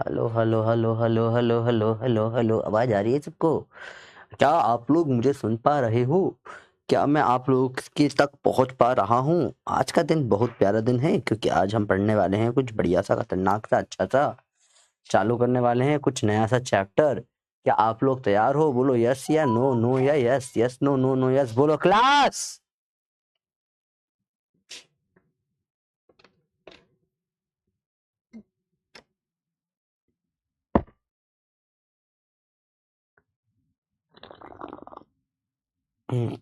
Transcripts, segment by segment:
Hello hello hello hello hello hello hello hello, आवाज आ रही है सबको? क्या आप लोग मुझे सुन पा रहे हो? क्या मैं आप लोग के तक पहुंच पा रहा हूं? आज का दिन बहुत प्यारा दिन है क्योंकि आज हम पढ़ने वाले हैं कुछ बढ़िया सा, खतरनाक सा, अच्छा सा। चालू करने वाले हैं कुछ नया सा चैप्टर। क्या आप लोग तैयार हो? बोलो यस या नो, नो या yes, yes no, no no yes. बोलो क्लास। हम्म,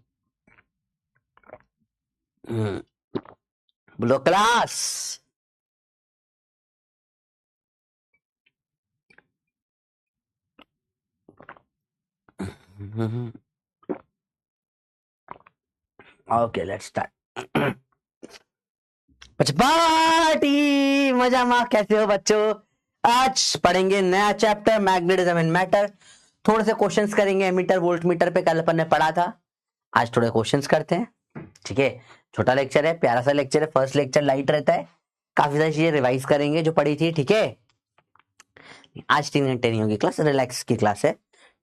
हम्म, बोलो class. Okay let's start. Party मजा मा, कैसे हो बच्चों? आज पढ़ेंगे नया चैप्टर मैग्नेटिज्म इन मैटर। थोड़े से क्वेश्चंस करेंगे एमीटर वोल्ट मीटर पे, कल अपन ने पढ़ा था। आज थोड़े क्वेश्चंस करते हैं, ठीक है। छोटा लेक्चर है, प्यारा सा लेक्चर है, फर्स्ट लेक्चर लाइट रहता है। काफी सारी चीजें रिवाइज करेंगे जो पढ़ी थी, ठीक है। आज 3 घंटे नहीं होगी क्लास, रिलैक्स की क्लास है,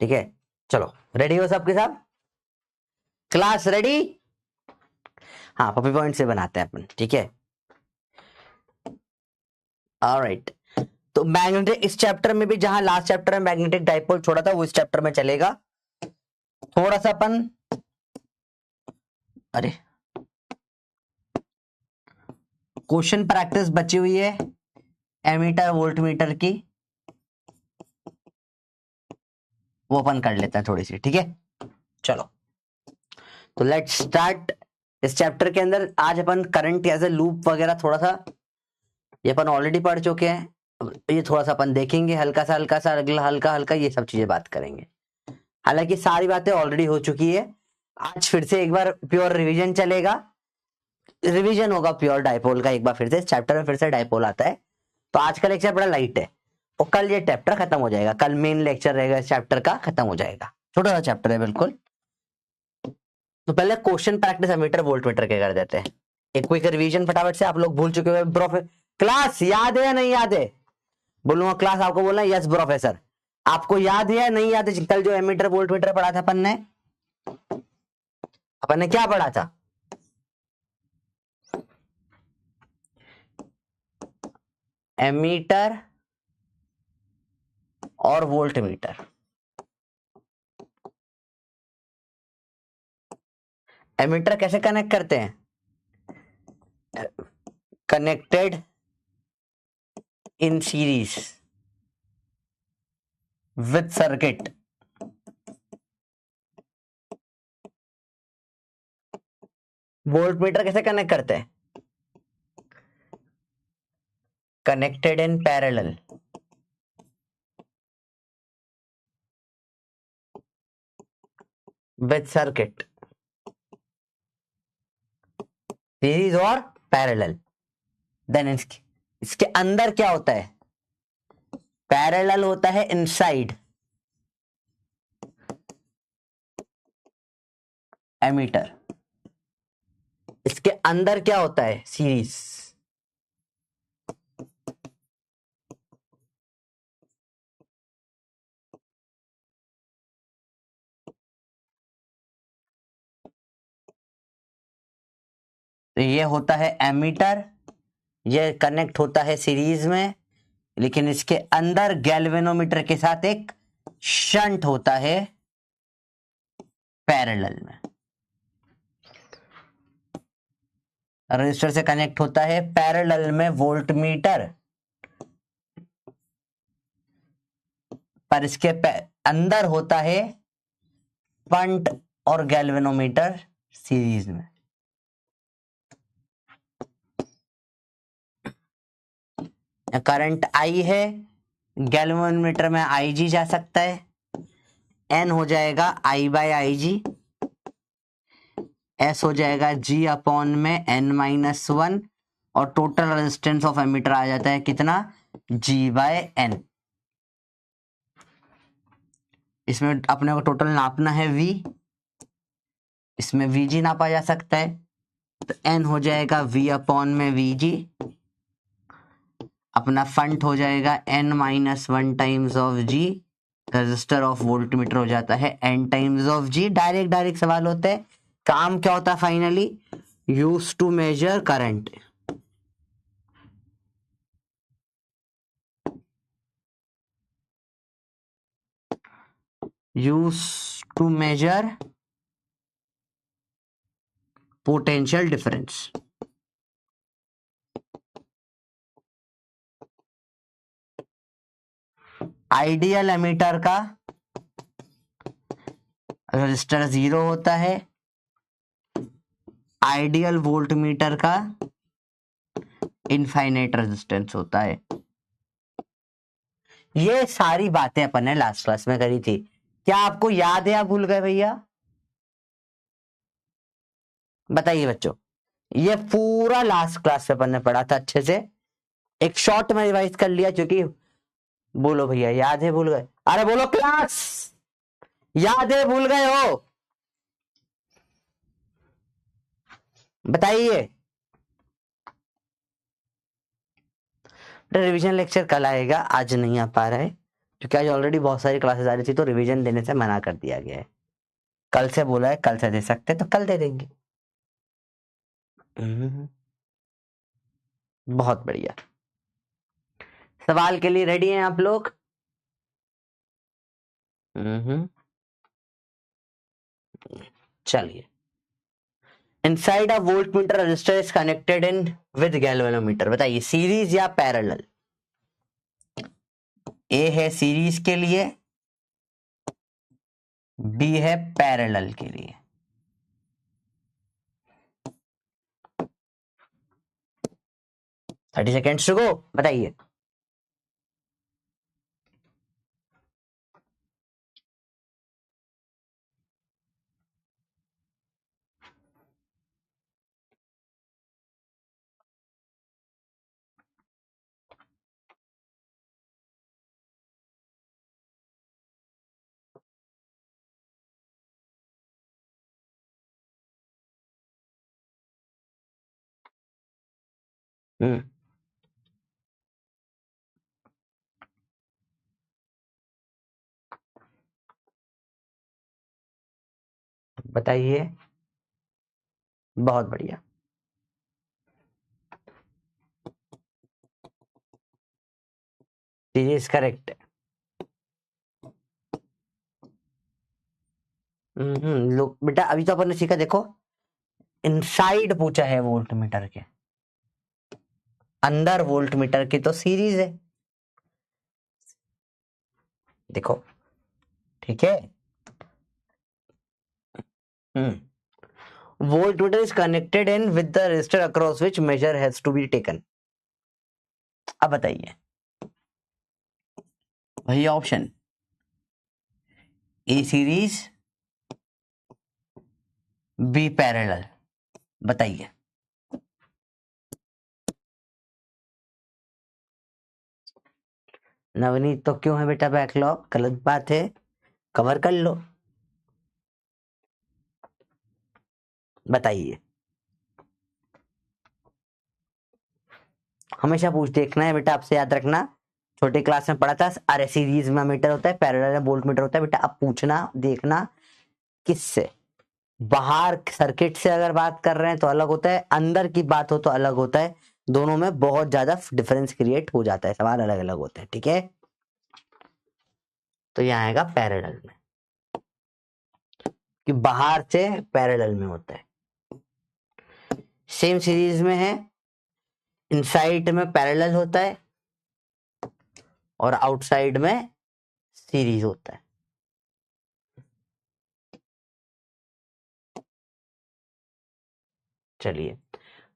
ठीक है। चलो रेडी हो सबके सब? Class ready? हाँ, पॉपी पॉइंट से बनाते हैं अपन, ठीक है। ऑलराइट। तो मैग्नेटिक इस चैप्टर में भी, जहां लास्ट चैप्टर में मैग्नेटिक डाइपोल छोड़ा था, वो इस चैप्टर में चलेगा। थोड़ा सा अपन, अरे क्वेश्चन प्रैक्टिस बची हुई है एमीटर वोल्ट मीटर की, वो अपन कर लेते हैं थोड़ी सी, ठीक है। चलो तो लेट्स स्टार्ट। इस चैप्टर के अंदर आज अपन करंट एज ए लूप वगैरह थोड़ा सा, ये अपन ऑलरेडी पढ़ चुके हैं। अब ये थोड़ा सा अपन देखेंगे, हल्का सा अगला हल्का हल्का ये सब चीजें बात करेंगे। हालांकि सारी बातें ऑलरेडी हो चुकी है। आज फिर से एक बार प्योर रिवीजन चलेगा, रिवीजन होगा प्योर डाइपोल का। एक बार फिर से इस चैप्टर में फिर से डाइपोल आता है। तो आज का लेक्चर बड़ा लाइट है और कल ये चैप्टर खत्म हो जाएगा। कल मेन लेक्चर रहेगा इस चैप्टर का, खत्म हो जाएगा। छोटा सा चैप्टर है बिल्कुल। तो पहले question practice ammeter voltmeter के कर देते हैं। एक क्विक रिवीजन फटाफट से। आप लोग भूल चुके हो क्लास, याद है या नहीं याद है? बोलूंगा क्लास, आपको बोलना यस प्रोफेसर। आपको याद है या नहीं याद है कल जो एमीटर वोल्ट मीटर पढ़ा था अपन ने क्या पढ़ा था? एमीटर और वोल्ट मीटर। एमीटर कैसे कनेक्ट करते हैं? Connected in series with circuit. Volt meter कैसे कनेक्ट करते हैं? Connected in parallel with circuit, series और पैरेलल। देन इसके अंदर क्या होता है? पैरेलल होता है इनसाइड एमीटर। इसके अंदर क्या होता है? सीरीज। तो ये होता है एमीटर, ये कनेक्ट होता है सीरीज में, लेकिन इसके अंदर गैल्वेनोमीटर के साथ एक शंट होता है पैरेलल में। रजिस्टर से कनेक्ट होता है पैरेलल में वोल्ट मीटर, पर इसके अंदर होता है पंट और गैल्वेनोमीटर सीरीज में। करंट आई है, गैल्वेनोमीटर में आई जी जा सकता है। एन हो जाएगा आई बाय आई जी, एस हो जाएगा जी अपॉन में एन माइनस 1, और टोटल रेजिस्टेंस ऑफ एमीटर आ जाता है कितना? जी बाय एन। इसमें अपने को टोटल नापना है V, इसमें VG नापा जा सकता है। तो N हो जाएगा V अपॉन में VG अपना फंट हो जाएगा n-1 times of G, resistor of voltmeter हो जाता है n times of G. Direct सवाल होता है, काम क्या होता है finally, use to measure current. Use to measure potential difference. Ideal ammeter का रजिस्टर 0 होता है, आइडियल वोल्टमीटर का इनफाइनाइट रेजिस्टेंस होता है। ये सारी बातें अपन ने लास्ट क्लास में करी थी, क्या आपको याद है या भूल गए भैया? बताइए बच्चों, ये पूरा लास्ट क्लास से अपन ने पढ़ा था अच्छे से, एक शॉर्ट में रिवाइज कर लिया क्योंकि, बोलो भैया याद है भूल गए? अरे बोलो क्लास, याद है भूल गए हो? बताइए। रिवीजन लेक्चर कल आएगा, आज नहीं आ पा रहा है क्योंकि आज ऑलरेडी बहुत सारी क्लासेस आ रही थी तो रिवीजन देने से मना कर दिया गया है। कल से बोला है, कल से दे सकते हैं तो कल दे देंगे। बहुत बढ़िया। सवाल के लिए रेडी हैं आप लोग? चलिए। Inside a voltmeter register is connected in with galvanometer. बताइए सीरीज या पैरेलल? ए है सीरीज के लिए, बी है पैरेलल के लिए। 30 सेकेंड्स टू गो, बताइए। बताइए। बहुत बढ़िया। Series correct. लोग बेटा अभी तो अपन ने सीखा, देखो इनसाइड पूछा है वोल्टमीटर के, अंदर वोल्टमीटर की तो सीरीज है, देखो ठीक है। Voltmeter is connected in with the resistor across which measure has to be taken. अब बताइए वही option, a series b parallel. बताइए। नवनीत तो क्यों है बेटा बैकलॉग? गलत बात है, कवर कर लो। बताइए। हमेशा पूछ देखना है बेटा, आपसे याद रखना, छोटे क्लास में पढ़ा था, अरे सीरीज में मीटर होता है, पैरेलल में वोल्ट मीटर होता है। बेटा अब पूछना देखना किससे, बाहर सर्किट से अगर बात कर रहे हैं तो अलग होता है, अंदर की बात हो तो अलग होता है, दोनों में बहुत ज्यादा डिफरेंस क्रिएट हो जाता है, सवाल अलग अलग होते हैं, ठीक है। तो यहाँ आएगा पैरेलल में, कि बाहर से पैरेलल में होता है। सेम सीरीज में है, इनसाइड में पैरेलल होता है और आउटसाइड में सीरीज होता है। चलिए,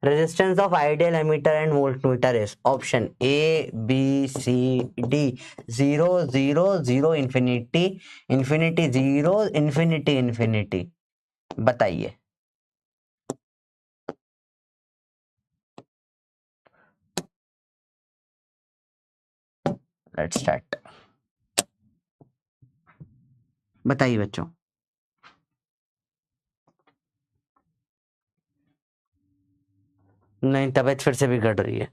resistance of ideal ammeter and voltmeter is option A B C D, 0 0 0 infinity, infinity 0 infinity infinity. बताइए। Let's start. बताइए बच्चों। नहीं, तबीयत फिर से बिगड़ रही है,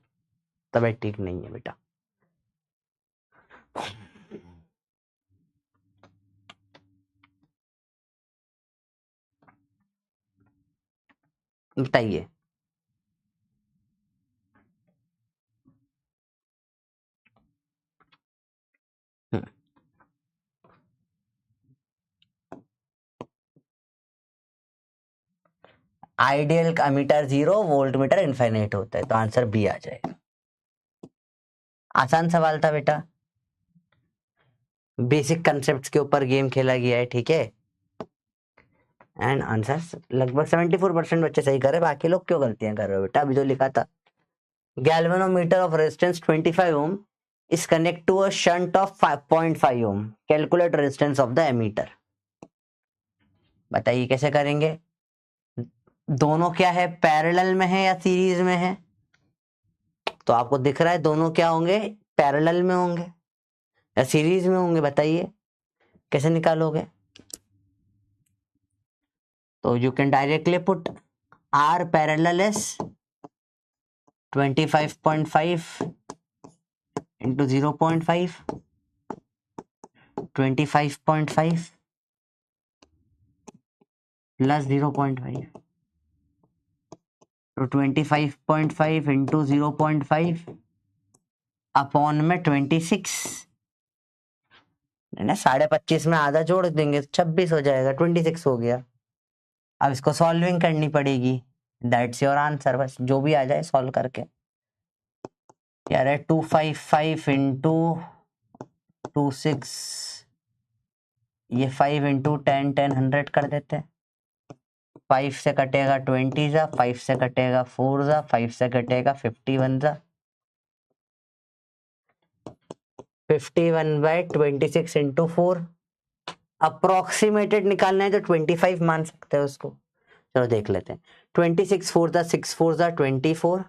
तबीयत ठीक नहीं है बेटा। बताइए। Ideal ammeter 0, volt meter infinite होता है, तो आंसर बी आ जाएगा। आसान सवाल था बेटा, बेसिक कंसेप्ट्स के ऊपर गेम खेला गया है, ठीक है। एंड आंसर लगभग 74% बच्चे सही कर रहे, बाकी लोग क्यों गलतियां कर रहे हो बेटा? अभी जो लिखा था, galvanometer of resistance 25 ohm is connect to a shunt of 5.5 ohm. Calculate resistance of the ammeter. बताइए कैसे करेंगे? दोनों क्या है, पैरेलल में है या सीरीज में है? तो आपको दिख रहा है दोनों क्या होंगे, पैरेलल में होंगे या सीरीज में होंगे? बताइए कैसे निकालोगे? तो you can directly put r parallel is 25.5 into 0.5, 25.5 plus 0.5, तो 25.5 into 0.5 अपॉन में 26, ना 25.5 में आधा जोड़ देंगे 26 हो जाएगा, 26 हो गया। अब इसको सॉल्विंग करनी पड़ेगी, दैट्स योर आंसर, बस जो भी आ जाए सॉल्व करके। यार है 255 इंटू 26, ये 5 इंटू 10, 100 कर देते हैं। 5 से कटेगा 20 जा, 5 से कटेगा 4 जा, 5 से कटेगा 51 जा, 51/26 इंटू 4। अप्रोक्सीमेटेड निकालना है तो 25 मान सकते हैं उसको। चलो देख लेते हैं। 26 4 जा 6 4 जा 24,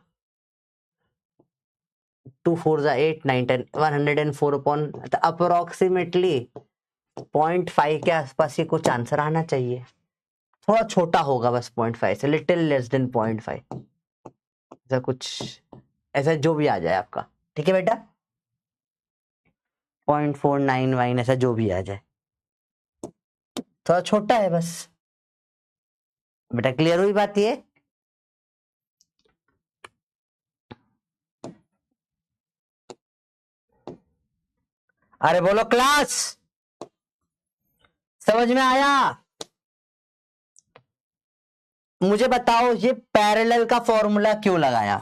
2 4 जा 8 9 10, 104 अपॉन, अप्रोक्सीमेटली 0.5 के आसपास ही कुछ आंसर आना चाहिए। थोड़ा छोटा होगा बस 0.5 से, लिटिल लेस देन 0.5, ऐसा कुछ, ऐसा जो भी आ जाए आपका, ठीक है बेटा। 0.49 ऐसा जो भी आ जाए, थोड़ा छोटा है बस बेटा। क्लियर हुई बात ये? अरे बोलो क्लास, समझ में आया? मुझे बताओ ये पैरेलल का फॉर्मूला क्यों लगाया,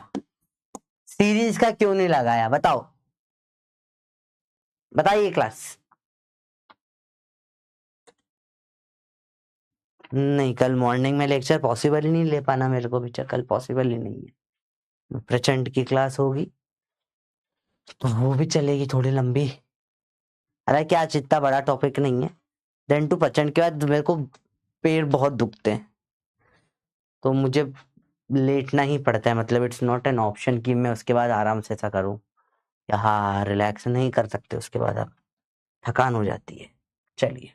सीरीज का क्यों नहीं लगाया? बताओ, बताइए क्लास। नहीं, कल मॉर्निंग में लेक्चर पॉसिबल ही नहीं ले पाना मेरे को, बेचा कल पॉसिबल ही नहीं है। प्रचंड की क्लास होगी तो वो भी चलेगी थोड़ी लंबी। अरे क्या, इतना बड़ा टॉपिक नहीं है। देन टू प्रचंड के बाद मेरे को पैर बहुत दुखते हैं, तो मुझे लेटना ही पड़ता है, मतलब इट्स नॉट एन ऑप्शन कि मैं उसके बाद आराम से ऐसा करूं, या हाँ रिलैक्स नहीं कर सकते उसके बाद, आप थकान हो जाती है। चलिए,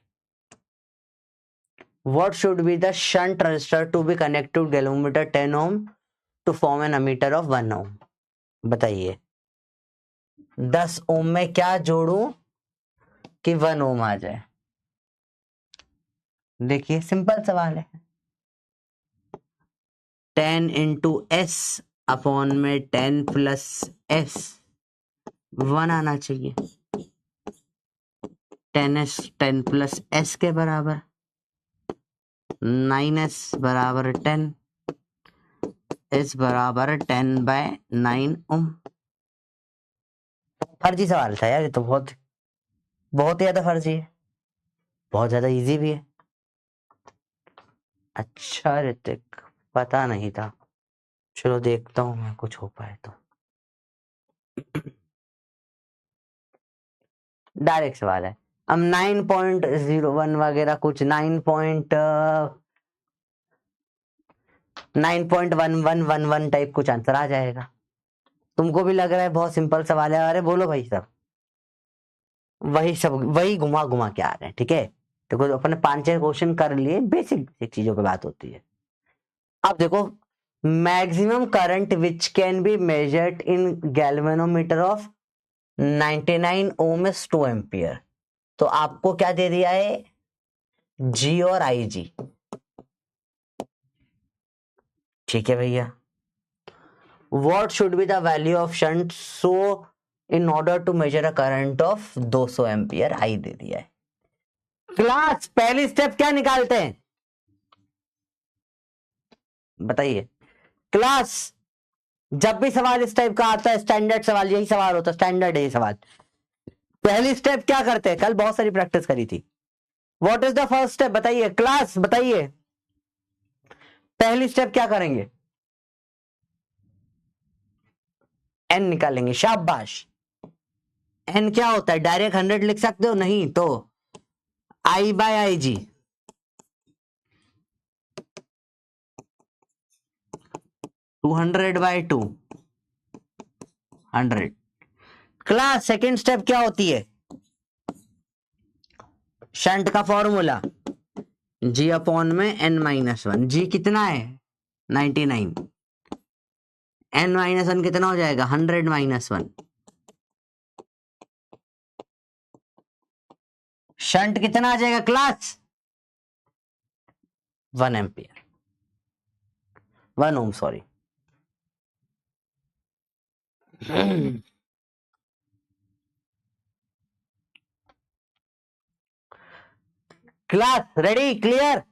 what should be the shunt resistor to be connected to galvanometer 10 ohm to form an ammeter of 1 ohm? बताइए 10 ओम में क्या जोड़ूं कि 1 ओम आ जाए? देखिए सिंपल सवाल है, 10 इंटू एस अपॉन में 10 प्लस एस, 1 आना चाहिए। 10s 10 प्लस एस के बराबर, 9s बराबर 10, एस बराबर 10/9 ओम। फर्जी सवाल था यार ये तो, बहुत बहुत ज्यादा फर्जी है, बहुत ज्यादा इजी भी है। अच्छा ऋतिक, पता नहीं था, चलो देखता हूँ मैं कुछ हो पाए तो। डायरेक्ट सवाल है, अब 9.01 वगैरह कुछ 9.1111 टाइप कुछ आंसर आ जाएगा। तुमको भी लग रहा है बहुत सिंपल सवाल है? अरे बोलो भाई साहब, वही घुमा घुमा के आ रहे हैं, ठीक है। देखो अपने 5-6 क्वेश्चन कर लिए, बेसिक चीजों पे बात होती है। अब देखो, maximum current which can be measured in galvanometer of 99 ohm is 2 ampere. तो आपको क्या दे दिया है, जी और आई जी। ठीक है भैया। What should be the value of shunt so in order to measure a current of 200 ampere, आई दे दिया है। क्लास पहली स्टेप क्या निकालते हैं बताइए क्लास। जब भी सवाल इस टाइप का आता है, स्टैंडर्ड सवाल, यही सवाल होता है, स्टैंडर्ड है ये सवाल। पहली स्टेप क्या करते हैं, कल बहुत सारी प्रैक्टिस करी थी। What is the first step बताइए क्लास, बताइए पहली स्टेप क्या करेंगे, एन निकालेंगे। शाबाश। एन क्या होता है, डायरेक्ट 100 लिख सकते हो, नहीं तो आई bye I ji, 200 bye 2, 100। Class second step क्या होती है, शंट का फॉर्मूला जी अपॉन में n-1। जी कितना है 99, n-1 कितना हो जाएगा 100-1। शंट कितना आ जाएगा क्लास 1 एम्पियर, 1 ओम सॉरी। Class ready, clear.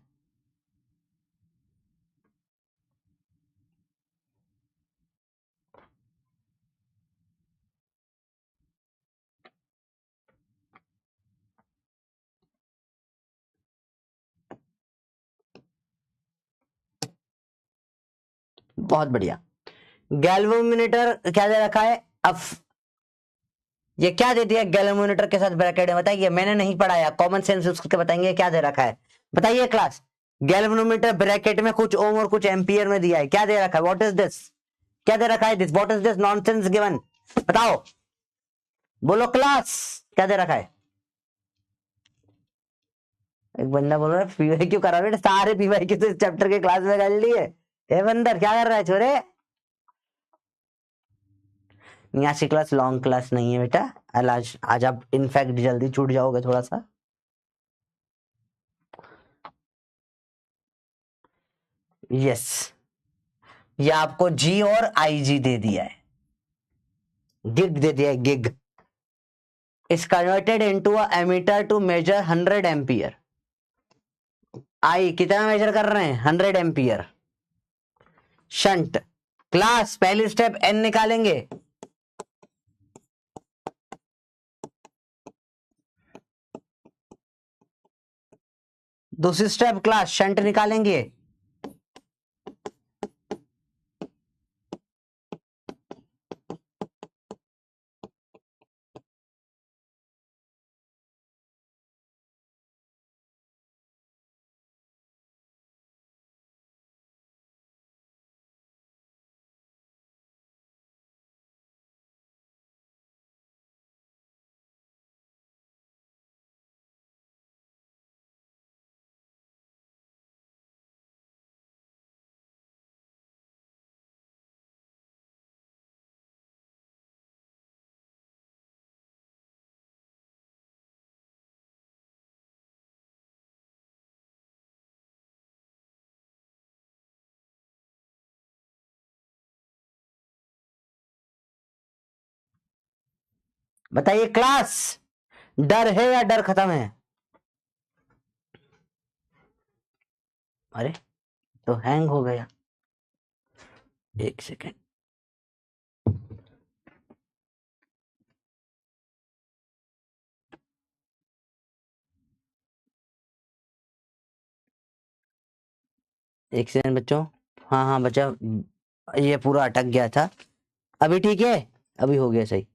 बहुत बढ़िया। गैल्वेनोमीटर क्या दे रखा है, अब ये क्या दे दिया गैल्वेनोमीटर के साथ ब्रैकेट में, बताइए, मैंने नहीं पढ़ाया, कॉमन सेंस यूज करके बताएंगे क्या दे रखा है। बताइए क्लास, गैल्वेनोमीटर ब्रैकेट में कुछ ओम और कुछ एम्पियर में दिया है, क्या दे रखा है, व्हाट इज दिस, क्या दे रखा है this, what is this nonsense given, बताओ, बोलो क्लास, क्या दे रखा है। एक बंदा बोल रहा है पीवाई क्यों करा बेटा, सारे पीवाई क्यू तो इस चैप्टर के क्लास में कर लिए। ए बंदर क्या कर रहा है छोरे। यहाँ से क्लास लॉन्ग क्लास नहीं है बेटा, आज आज आप इनफैक्ट जल्दी छूट जाओगे थोड़ा सा। यस, ये आपको जी और आई जी दे दिया है, गिग दे दिया है, गिग is converted into a ammeter to measure 100 ampere. I कितना मेजर कर रहे हैं 100 एम्पियर। शंट क्लास पहली स्टेप एन निकालेंगे, दूसरी स्टेप क्लास शंट निकालेंगे, बताइए क्लास, डर है या डर खत्म है। अरे तो हैंग हो गया, एक सेकेंड। एक सेकेंड बच्चों, हाँ हाँ बच्चा, ये पूरा अटक गया था, अभी ठीक है, अभी हो गया सही।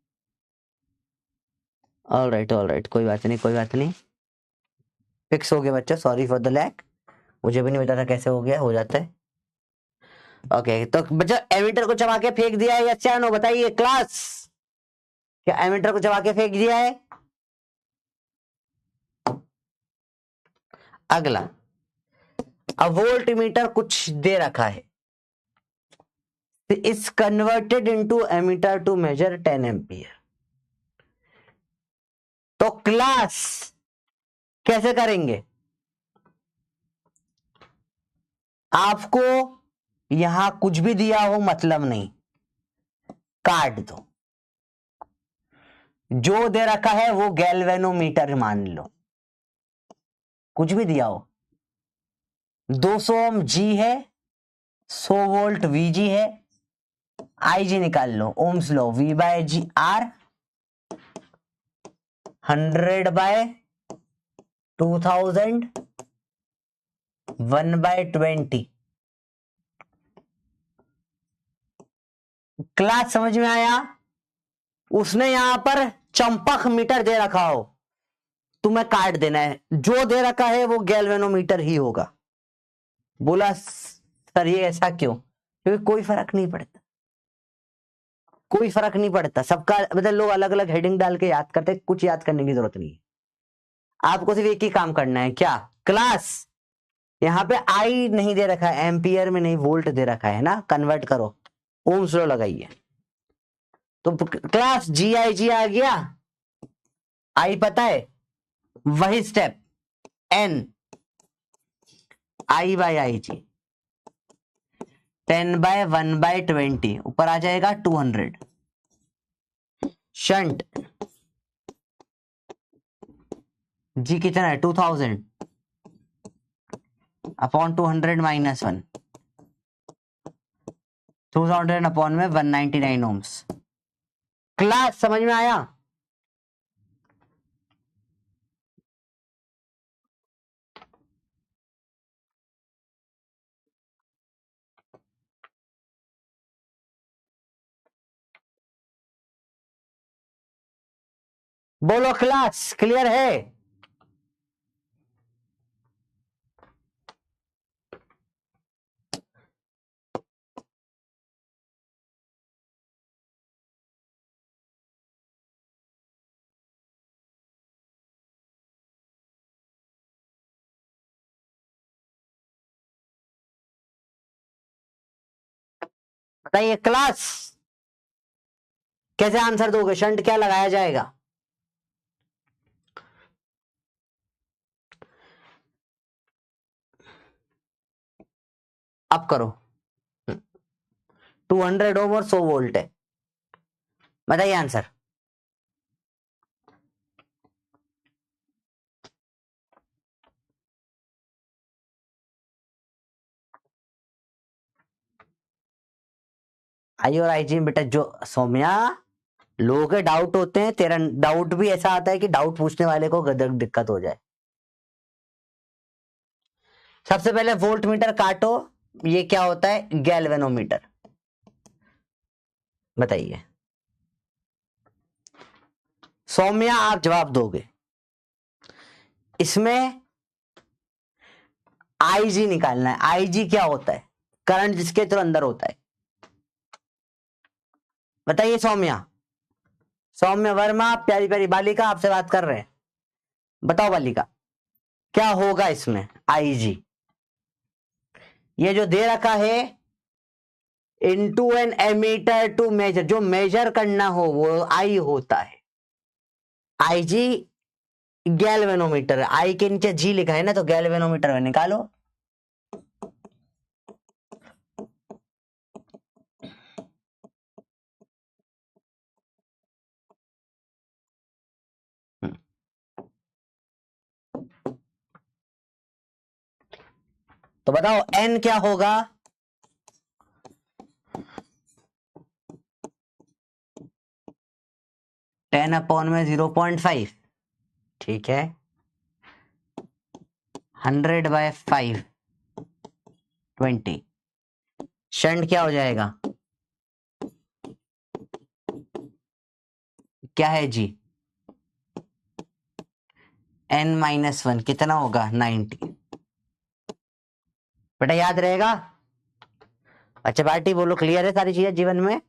ऑल राइट, कोई बात नहीं, कोई बात नहीं, फिक्स हो गया बच्चा, सॉरी फॉर द लैक, मुझे भी नहीं पता था कैसे हो गया, हो जाता है। ओके तो बच्चा एमीटर को चबा के फेंक दिया है या नो, बताइए क्लास, क्या एमीटर को चबा के फेंक दिया है। अगला, अब वोल्ट मीटर कुछ दे रखा है, is converted into ammeter to measure 10 ampere. Class कैसे करेंगे? आपको यहां कुछ भी दिया हो मतलब नहीं, काट दो। जो दे रखा है वो गैल्वेनोमीटर मान लो, कुछ भी दिया हो। 200 ओम जी है, 100 वोल्ट वीजी है, आई जी निकाल लो, ओम्स लो, V by G R 100 by 2000 1 by 20। Class समझ में आया? उसने यहां पर चंपक मीटर दे रखा हो, तुम्हें काट देना है। जो दे रखा है वो गैल्वेनोमीटर ही होगा। बोला सर ये ऐसा क्यों? क्योंकि कोई फर्क नहीं पड़ता, कोई फर्क नहीं पड़ता। सबका मतलब लोग अलग अलग हेडिंग डाल के याद करते, कुछ याद करने की जरूरत नहीं है। आपको सिर्फ एक ही काम करना है, क्या? क्लास यहां पे आई नहीं दे रखा है, एम्पियर में नहीं, वोल्ट दे रखा है ना, कन्वर्ट करो, ओम्स लॉ लगाइए। तो क्लास जी आई जी आ गया, आई पता है, वही step N I bye I ji 10 bye 1 by 20 ऊपर आ जाएगा 200। शंट जी कितना है 2000 अपॉन 200 माइनस 1, 2000 अपॉन में 199 ओम्स। क्लास समझ में आया? बोलो क्लास क्लियर है? बताइए क्लास, कैसे आंसर दोगे? शंट क्या लगाया जाएगा? अब करो। 200 ओम और 100 वोल्ट है, बताइए आंसर। आई और आई जी बेटा, जो सौम्या लोगों के डाउट होते हैं, तेरा डाउट भी ऐसा आता है कि डाउट पूछने वाले को दिक्कत हो जाए। सबसे पहले वोल्ट मीटर काटो, ये क्या होता है? गैल्वेनोमीटर। बताइए सौम्या, आप जवाब दोगे। इसमें आईजी निकालना है। आईजी क्या होता है? करंट जिसके थ्रू अंदर होता है। बताइए सौम्या। सौम्या वर्मा, प्यारी प्यारी बालिका, आपसे बात कर रहे हैं। बताओ बालिका, क्या होगा इसमें? आईजी ये जो दे रखा है, into an ammeter to measure, जो मेजर करना हो वो आई होता है। आईजी गैल्वेनोमीटर, आई के नीचे जी लिखा है ना, तो गैल्वेनोमीटर में निकालो। तो बताओ एन क्या होगा? टेन अपॉन में 0.5, ठीक है। 100 बाय 5 20। शंट क्या हो जाएगा? क्या है जी? n-1 कितना होगा? 90। बेटा याद रहेगा? अच्छा पार्टी बोलो, क्लियर है सारी चीजें जीवन में?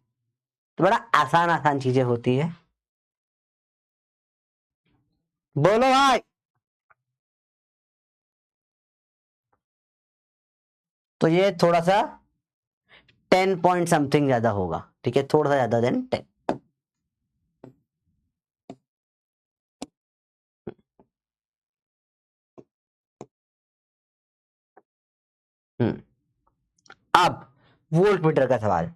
तो बड़ा आसान आसान चीजें होती है। बोलो भाई। तो ये थोड़ा सा 10 पॉइंट समथिंग ज्यादा होगा, ठीक है, थोड़ा सा ज्यादा देन 10। अब वोल्ट मीटर का सवाल।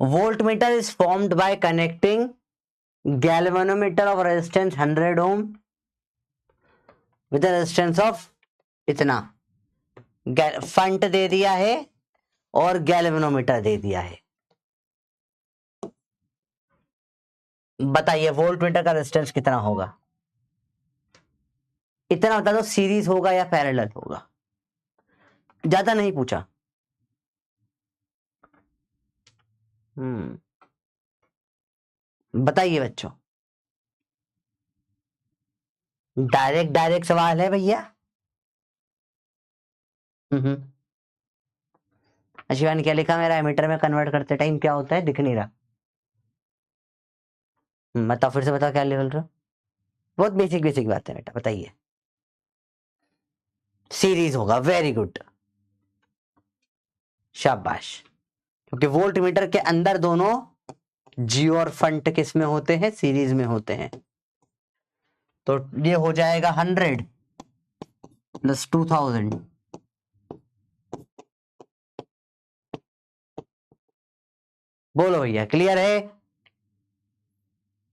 Voltmeter is formed by connecting galvanometer of resistance 100 ohm with resistance of इतना, फंट दे दिया है और गैल्वेनोमीटर दे दिया है। बताइए वोल्ट मीटर का रेजिस्टेंस कितना होगा? इतना बता दो, सीरीज होगा या पैरेलल होगा, ज्यादा नहीं पूछा। बताइए बच्चों, डायरेक्ट सवाल है भैया। अशिवानी क्या लिखा? मेरा एमीटर में कन्वर्ट करते टाइम क्या होता है, दिख नहीं रहा। बताओ, फिर से बताओ क्या लेवल रहा। बहुत बेसिक बात है बेटा, बताइए। सीरीज होगा, वेरी गुड, शाबाश। क्योंकि वोल्ट मीटर के अंदर दोनों जी और फंट किस में होते हैं? सीरीज में होते हैं। तो ये हो जाएगा 100 प्लस 2000, बोलो भैया क्लियर है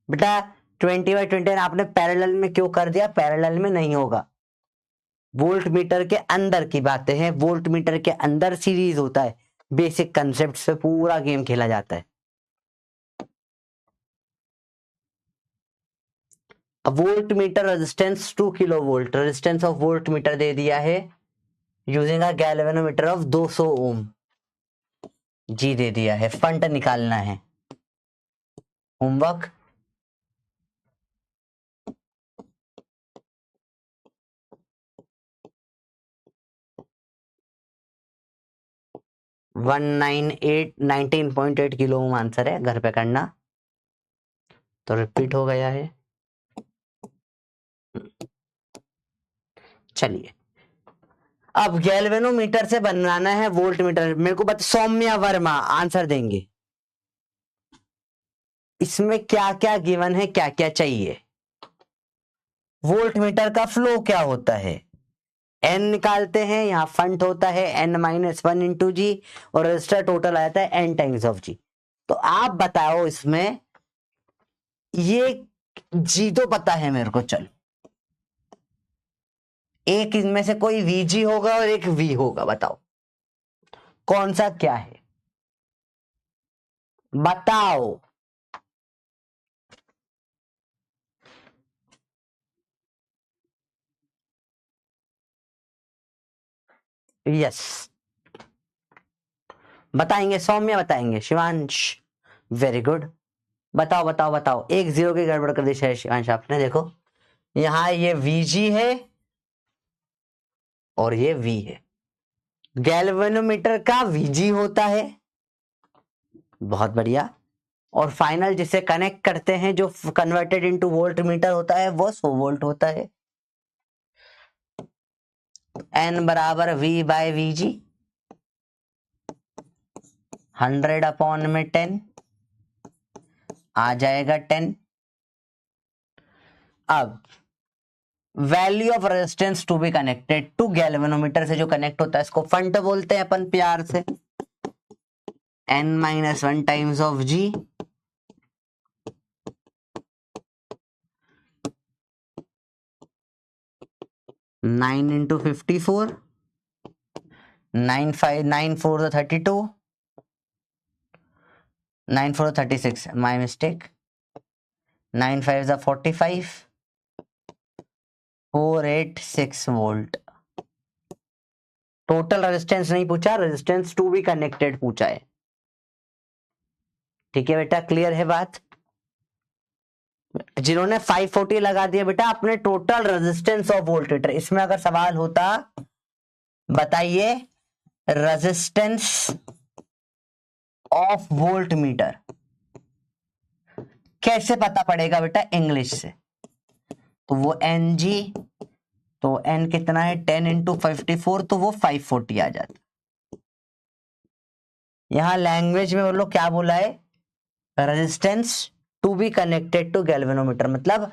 बेटा? 20/20 आपने पैरेलल में क्यों कर दिया? पैरेलल में नहीं होगा, वोल्ट मीटर के अंदर की बातें हैं। वोल्ट मीटर के अंदर सीरीज होता है, बेसिक कंसेप्ट से पूरा गेम खेला जाता है। Voltmeter resistance 2 kilo volt, resistance of voltmeter दे दिया है using a galvanometer of 200 ohm, G दे दिया है। फंट निकालना है, homework. One 19.8 kilo ohm answer है, घर पे करना। तो रिपीट हो गया है। चलिए, अब गैल्वेनोमीटर से बनाना है वोल्ट मीटर। मेरे को बता, सौम्या वर्मा आंसर देंगे। इसमें क्या क्या गिवन है, क्या क्या चाहिए? वोल्ट मीटर का फ्लो क्या होता है? एन निकालते हैं, यहां फंट होता है n-1 × g और रजिस्टर टोटल आ जाता है n टाइम्स ऑफ g। तो आप बताओ इसमें, ये g तो पता है मेरे को, चल एक इनमें से कोई vg होगा और एक v होगा, बताओ कौन सा क्या है, बताओ। यस, बताएंगे सौम्य, बताएंगे शिवांश, वेरी गुड। बताओ बताओ बताओ, 1-0 की गड़बड़ कर दी है शिवांश आपने। देखो यहां ये VG है और ये V है, गैल्वेनोमीटर का VG होता है, बहुत बढ़िया। और फाइनल जिसे कनेक्ट करते हैं, जो कन्वर्टेड इनटू वोल्ट मीटर होता है, वो 100 वोल्ट होता है। N = V/VG, 100/10 आ जाएगा 10। अब value of resistance to be connected to galvanometer से जो कनेक्ट होता है, इसको फंट बोलते हैं अपन प्यार से। n-1 times of G, 9 × 54, 9 4 32, 9 4 36, my mistake, 9 5 45, 486 volt. Total resistance नहीं पूछा, रेजिस्टेंस टू बी कनेक्टेड पूछा है। ठीक है बेटा, क्लियर है बात? जिन्होंने 540 लगा दिया बेटा, अपने टोटल रेजिस्टेंस ऑफ वोल्टमीटर। इसमें अगर सवाल होता, बताइए रेजिस्टेंस ऑफ वोल्टमीटर कैसे पता पड़ेगा बेटा? इंग्लिश से। तो वो NG, तो N कितना है? 10 × 54, तो वो 540 आ जाता। यहां लैंग्वेज में वो लोग क्या बोला है? Resistance to be connected to galvanometer, मतलब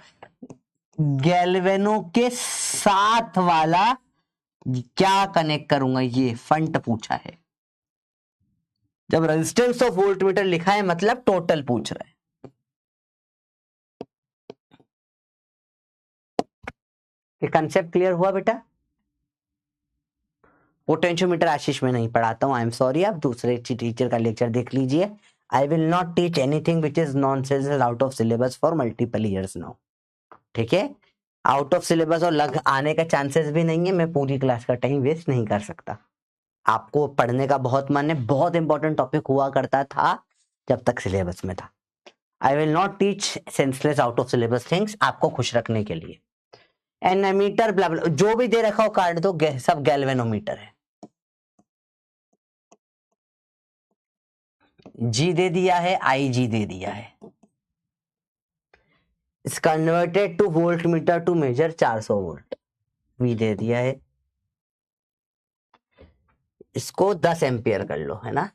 गैल्वेनो के साथ वाला क्या कनेक्ट करूंगा, ये फंट पूछा है। जब रेजिस्टेंस ऑफ वोल्टमीटर लिखा है मतलब टोटल पूछ रहा है। ये कंसेप्ट क्लियर हुआ बेटा? पोटेंशियोमीटर आशीष में नहीं पढ़ाता हूं, आई एम सॉरी, आप दूसरे टीचर का लेक्चर देख लीजिए। I will not teach anything which is nonsense out of syllabus for multiple years now, ठीक है? आउट ऑफ सिलेबस और लग आने का चांसेस भी नहीं है, मैं पूरी क्लास का टाइम वेस्ट नहीं कर सकता। आपको पढ़ने का बहुत मन है, बहुत इंपॉर्टेंट टॉपिक हुआ करता था जब तक सिलेबस में था। I will not teach senseless out of syllabus things, आपको खुश रखने के लिए। एनामीटर ब्ला ब्ला जो भी दे रखा हो काट दो, सब गैल्वेनोमीटर है। जी दे दिया है, आई जी दे दिया है। इस converted to voltmeter to measure 400 volt, V दे दिया है। इसको 10 एम्पियर कर लो, है ना?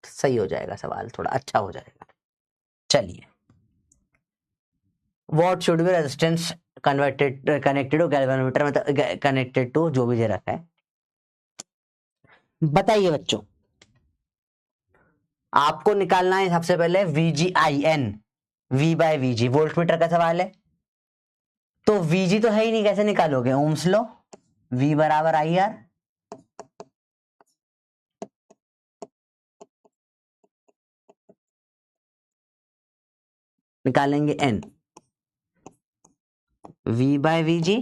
सही हो जाएगा, सवाल थोड़ा अच्छा हो जाएगा। चलिए, what should be resistance converted connected to galvanometer, मतलब कनेक्टेड टू जो भी दे रखा है। बताइए बच्चों, आपको निकालना है सबसे पहले VGIN, V by VG, voltmeter का सवाल है तो VG तो है ही नहीं, कैसे निकालोगे? ओम्स लो, V बराबर IR, निकालेंगे N, V बाय VG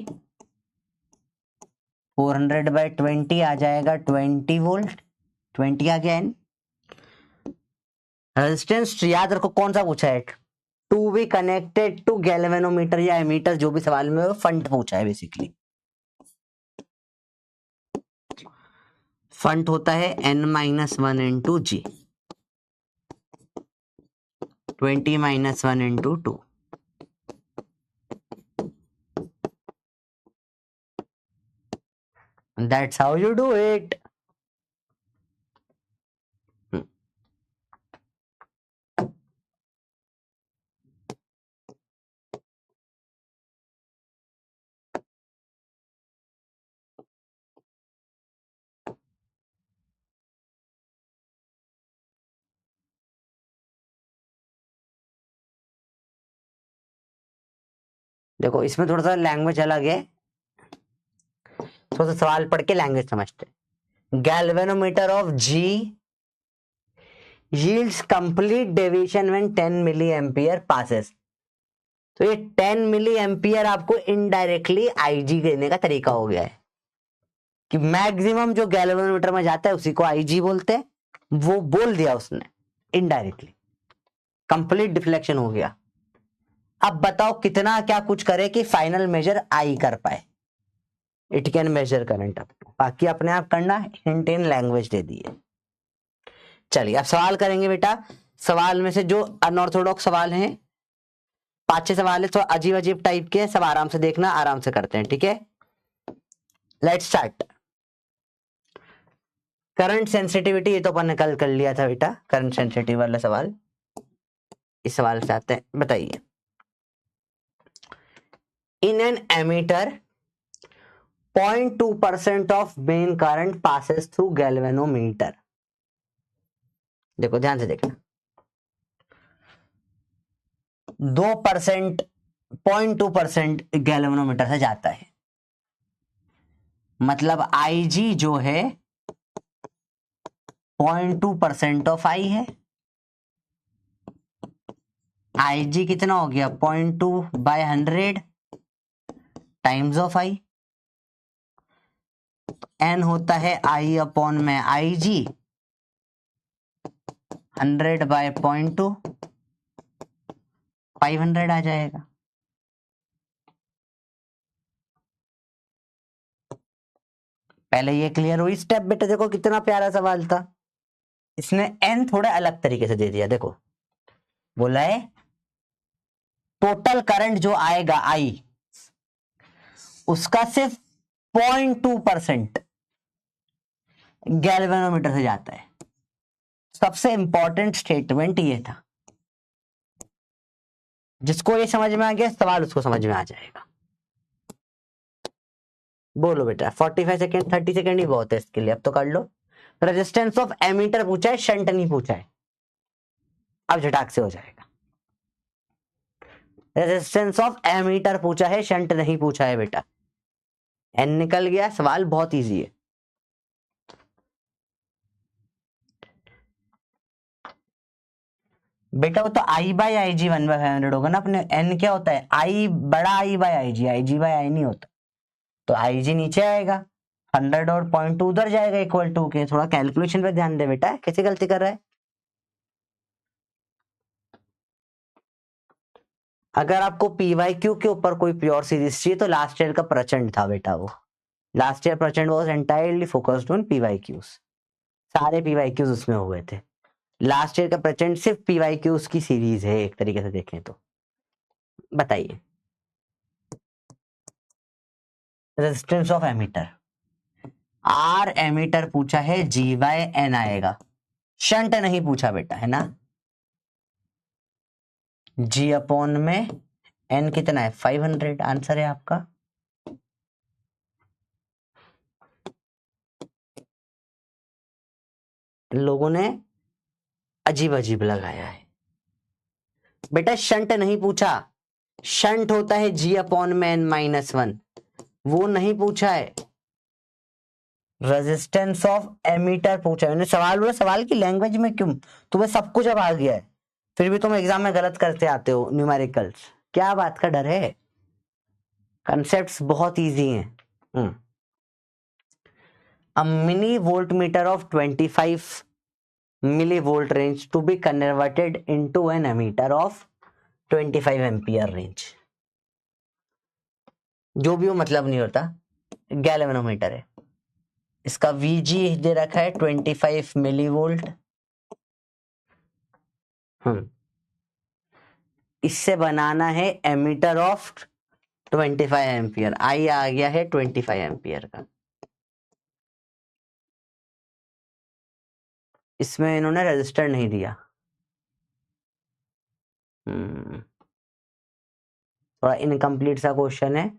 400/20 आ जाएगा 20 वोल्ट, 20 आ गया N। रेजिस्टेंस याद रखो कौन सा पूछा है, to be connected to galvanometer या एमीटर, जो भी सवाल में फंट पूछा है बेसिकली। फंट होता है N-1 into G, 20-1 into 2। That's how you do it. देखो इसमें थोड़ा सा लैंग्वेज अलग है, थोड़ा सा सवाल पढ़ के लैंग्वेज समझते हैं। Galvanometer of G yields complete deviation when 10 milliampere passes। तो ये 10 मिली एम्पियर आपको इनडायरेक्टली IG देने का तरीका हो गया है कि मैक्सिमम जो गैल्वेनोमीटर में जाता है उसी को IG बोलते हैं, वो बोल दिया उसने इनडायरेक्टली, कंप्लीट डिफ्लेक्शन हो गया। अब बताओ कितना क्या कुछ करे कि फाइनल मेजर आई कर पाए, it can measure current up, बाकी अपने आप करना, हिंट इन लैंग्वेज दे दी है। चलिए अब सवाल करेंगे बेटा। सवाल में से जो अनऑर्थोडॉक्स सवाल हैं, 5-6 सवाल है, थोड़ा अजीब अजीब टाइप के, सब आराम से देखना, आराम से करते हैं, ठीक है? Let's start. करंट सेंसिटिविटी, ये तो अपन ने कल कर लिया था बेटा, करंट सेंसिटिव वाला सवाल। इस सवाल से आते हैं, बताइए। In an ammeter 0.2% of main current passes through galvanometer. देखो ध्यान से देखना, 2%, 0.2% गैल्वेनोमीटर से जाता है, मतलब IG जो है 0.2% ऑफ I है। IG कितना हो गया, 0.2/100 टाइम्स ऑफ I। N होता है I अपॉन में IG, 100/0.2, 500 आ जाएगा। पहले ये क्लियर हुई स्टेप बेटा? देखो कितना प्यारा सवाल था। इसने N थोड़ा अलग तरीके से दे दिया। देखो बोला है टोटल करंट जो आएगा I, उसका सिर्फ 0.2% गैल्वेनोमीटर से जाता है। सबसे इंपॉर्टेंट स्टेटमेंट ये था, जिसको ये समझ में आ गया सवाल उसको समझ में आ जाएगा। बोलो बेटा, 45 सेकेंड 30 सेकेंड ही बहुत है इसके लिए, अब तो कर लो। रेजिस्टेंस ऑफ एमीटर पूछा है, शंट नहीं पूछा है। अब झटाक से हो जाएगा। रेजिस्टेंस ऑफ एमीटर पूछा है, शंट नहीं पूछा है बेटा। एन निकल गया, सवाल बहुत इजी है। बेटा वो तो आई बाई आई जी 1/500 होगा ना अपने। एन क्या होता है, आई बड़ा आई by I ji by I नहीं होता। तो आई जी नीचे आएगा, 100 और 0.2 उधर जाएगा इक्वल टू के। थोड़ा कैलकुलेशन पे ध्यान दे बेटा, कैसे गलती कर रहा है। अगर आपको पीवाईक्यू के ऊपर कोई प्योर सीरीज चाहिए तो लास्ट ईयर का प्रचंड था बेटा। वो लास्ट ईयर प्रचंड was entirely focused on PYQs, सारे पीवाईक्यूज उसमें हुए थे। लास्ट ईयर का प्रचंड सिर्फ पीवाईक्यूज की सीरीज है एक तरीके से देखें तो। बताइए, resistance of ammeter, r ammeter पूछा है, जी बाय एन आएगा। शंट नहीं पूछा बेटा, है ना। जी अपॉन में एन कितना है, 500 आंसर है आपका। लोगों ने अजीब अजीब लगाया है बेटा। शंट नहीं पूछा, शंट होता है जी अपॉन में एन -1, वो नहीं पूछा है। रेजिस्टेंस ऑफ एमीटर पूछा है। मैंने सवाल बोला, सवाल की लैंग्वेज में क्यों, तुम्हें सब कुछ अब आ गया है, फिर भी तुम एग्जाम में गलत करते आते हो न्यूमेरिकल्स। क्या बात का डर है, कंसेप्ट्स बहुत इजी हैं। A mini voltmeter of 25 millivolt range to be converted into an ammeter of 25 ampere range. जो भी वो मतलब नहीं होता, गैल्वेनोमीटर है। इसका VG दे रखा है 25 मिलीवोल्ट। इससे बनाना है एमीटर ऑफ 25 एम्पियर। आई आ गया है 25 एम्पियर का। इसमें इन्होंने रजिस्टर नहीं दिया। थोड़ा इनकम्प्लीट सा क्वेश्चन है।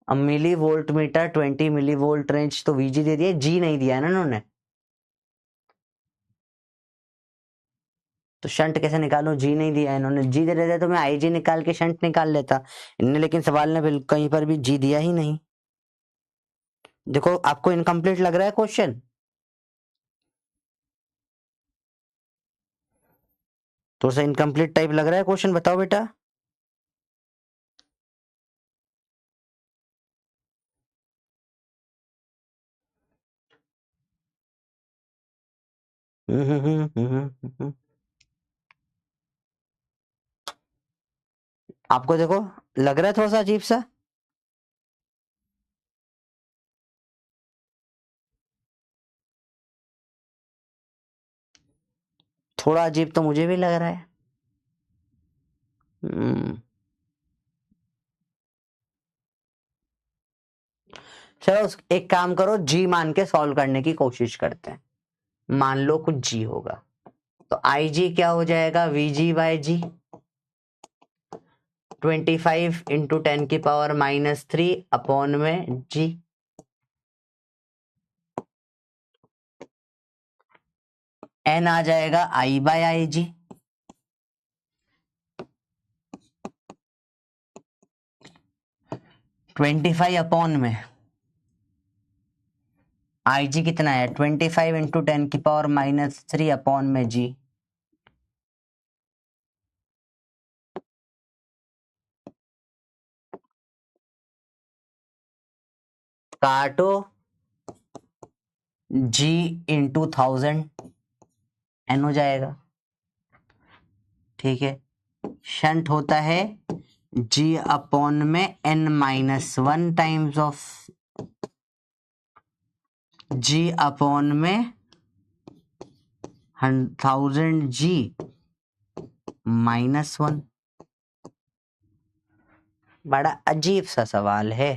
Millivoltmeter 20 millivolt range, तो VG दे दिया, जी नहीं दिया है ना इन्होंने। तो शंट कैसे निकालूं, जी नहीं दिया इन्होंने। जी दे देते तो मैं IG निकाल के शंट निकाल लेता इनने, लेकिन सवाल ने बिल्कुल कहीं पर भी जी दिया ही नहीं। देखो, आपको इनकम्प्लीट लग रहा है क्वेश्चन, थोड़ा सा इनकम्प्लीट टाइप लग रहा है क्वेश्चन, बताओ बेटा। आपको देखो लग रहा है थोड़ा सा अजीब सा। थोड़ा अजीब तो मुझे भी लग रहा है। चलो एक काम करो, जी मान के सॉल्व करने की कोशिश करते हैं। मान लो कुछ जी होगा, तो IG क्या हो जाएगा, VG बाय जी। 25 इंटू 10 की पावर -3 अपॉन में जी। एन आ जाएगा I by I G. Twenty upon में IG कितना है, 25 इंटू 10 की पावर -3 अपॉन में जी। काटो, जी इंटू 1000 एन हो जाएगा। ठीक है, शंट होता है जी अपॉन में n-1 times of ji upon में 1000 जी -1। बड़ा अजीब सा सवाल है।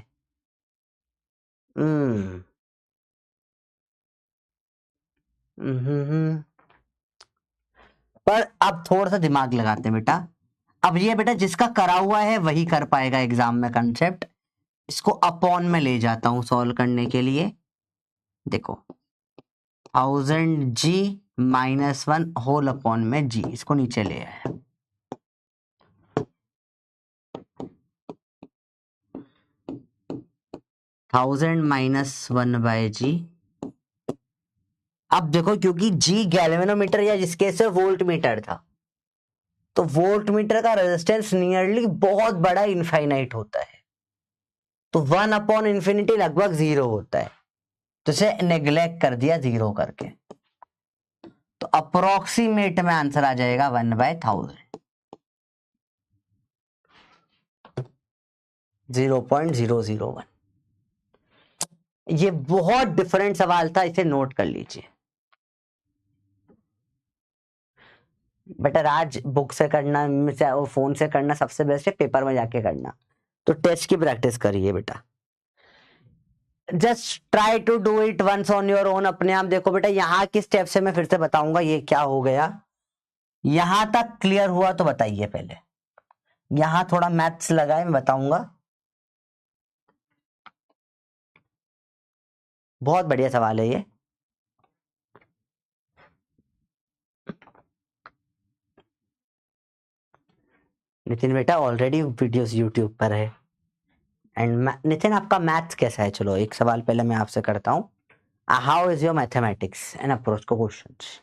पर अब थोड़ा सा दिमाग लगाते हैं बेटा। अब ये बेटा जिसका करा हुआ है वही कर पाएगा एग्जाम में कंसेप्ट। इसको अपॉन में ले जाता हूं सॉल्व करने के लिए। देखो 1000g -1 होल अपॉन में g, इसको नीचे ले आया। Thousand -1/g। अब देखो क्योंकि g गैल्वेनोमीटर या जिसके से वोल्ट मीटर था, तो वोल्ट मीटर का रेजिस्टेंस नियरली बहुत बड़ा इनफाइनाइट होता है, तो 1/∞ लगभग 0 होता है, तो इसे नेग्लेक्ट कर दिया 0 करके। तो अप्रोक्सीमेट में आंसर आ जाएगा 1/1000, 0.001। ये बहुत डिफरेंट सवाल था, इसे नोट कर लीजिए। बेटा राज बुक से करना और फोन से करना सबसे बेस्ट है, पेपर में जाके करना। तो टेस्ट की प्रैक्टिस करिए बेटा, just try to do it once on your own. अपने आप देखो बेटा, यहां की स्टेप से मैं फिर से बताऊंगा ये क्या हो गया। यहां तक क्लियर हुआ तो बताइए पहले, यहां थोड़ा मैथ्स लगाए, मैं बताऊंगा। बहुत बढ़िया सवाल है ये। नितिन बेटा ऑलरेडी वीडियोस यूट्यूब पर है। एंड नितिन आपका मैथ्स कैसा है? चलो एक सवाल पहले मैं आपसे करता हूं, how is your mathematics and approach को क्वेश्चंस।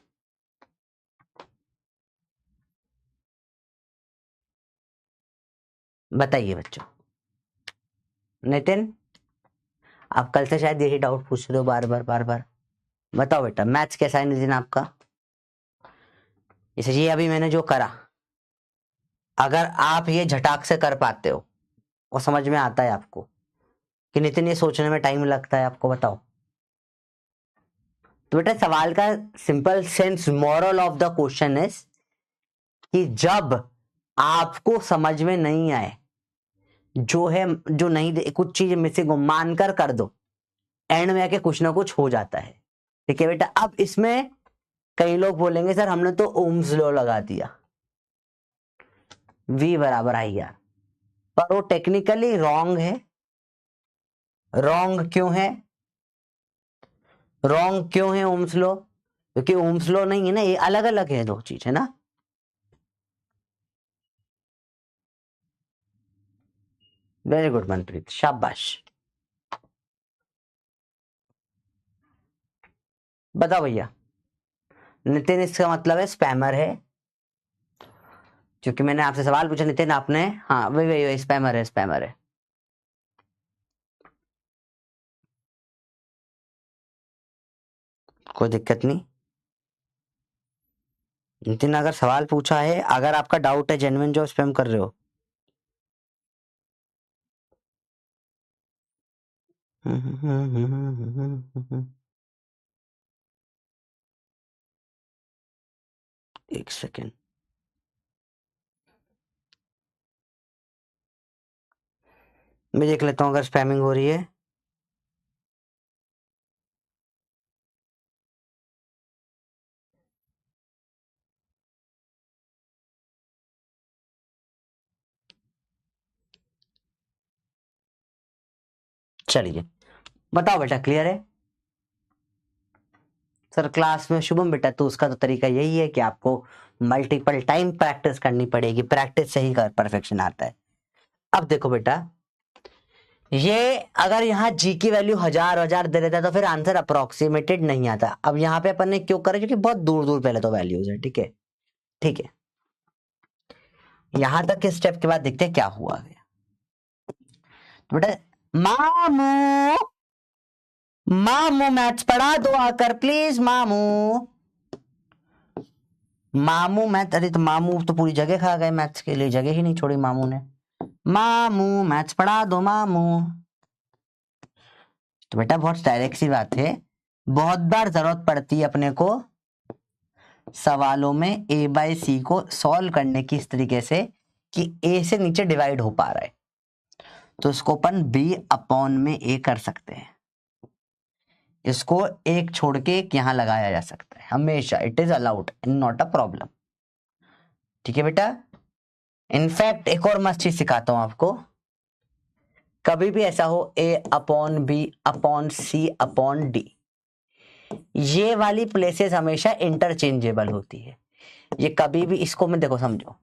बताइए बच्चों। नितिन आप कल से शायद यही डाउट पूछ रहे हो बार बार बार बार। बताओ बेटा मैथ्स कैसा है नितिन आपका? जैसे ये अभी मैंने जो करा, अगर आप ये झटाक से कर पाते हो और समझ में आता है आपको कि नितिन ये सोचने में टाइम लगता है आपको, बताओ। तो बेटा सवाल का simple sense moral of the question is कि जब आपको समझ में नहीं आए, जो है जो नहीं, कुछ चीज मिसिंग हो, मानकर कर दो, एंड में आके कुछ ना कुछ हो जाता है। ठीक है बेटा। अब इसमें कई लोग बोलेंगे सर हमने तो ओम्स लॉ लगा दिया, V = IR, पर वो टेक्निकली रॉन्ग है। रॉन्ग क्यों है? रॉन्ग क्यों है ओम्स लॉ? क्योंकि ओम्स लॉ नहीं है ना, ये अलग अलग है, दो चीज है ना। वेरी गुड मनप्रीत, शाबाश। बताओ भैया। नितिन इसका मतलब है स्पैमर है, क्योंकि मैंने आपसे सवाल पूछा नितिन, आपने हाँ वही वही वही स्पैमर है, स्पैमर है। कोई दिक्कत नहीं नितिन, अगर सवाल पूछा है, अगर आपका डाउट है जेन्युइन जो स्पैम कर रहे हो। एक सेकेंड, मैं देख लेता हूँ अगर स्पैमिंग हो रही है। चलिए बताओ बेटा, क्लियर है? सर क्लास में शुभम बेटा, तो उसका तो तरीका यही है कि आपको मल्टीपल टाइम प्रैक्टिस करनी पड़ेगी, प्रैक्टिस से ही परफेक्शन आता है। अब देखो बेटा, ये अगर यहाँ जी की वैल्यू 1000 दे देता तो फिर आंसर अप्रोक्सीमेटेड नहीं आता। अब यहाँ पे अपन ने क्यों करा, क्योंकि बहुत दूर दूर पहले तो वैल्यूज है। ठीक है, ठीक है। यहां तक के स्टेप के बाद देखते हैं क्या हुआ। तो बेटा मामू, मामू मैथ्स पढ़ा दो आकर प्लीज, मामू। मामू मैथ, अरे तो मामू तो पूरी जगह खा गए, मैथ्स के लिए जगह ही नहीं छोड़ी मामू ने। मामू मैथ्स पढ़ा दो मामू। तो बेटा बहुत डायरेक्ट सी बात है, बहुत बार जरूरत पड़ती है अपने को सवालों में A/C को सॉल्व करने की इस तरीके से कि A से नीचे डिवाइड हो पा रहा है, तो इसको अपन B/A कर सकते हैं। इसको एक छोड़ के एक यहां लगाया जा सकता है हमेशा, it is allowed and not a problem. ठीक है बेटा। इनफैक्ट एक और मस्त चीज सिखाता हूं आपको, कभी भी ऐसा हो a upon b upon c upon d, ये वाली प्लेसेस हमेशा इंटरचेंजेबल होती है। ये कभी भी, इसको मैं देखो समझो,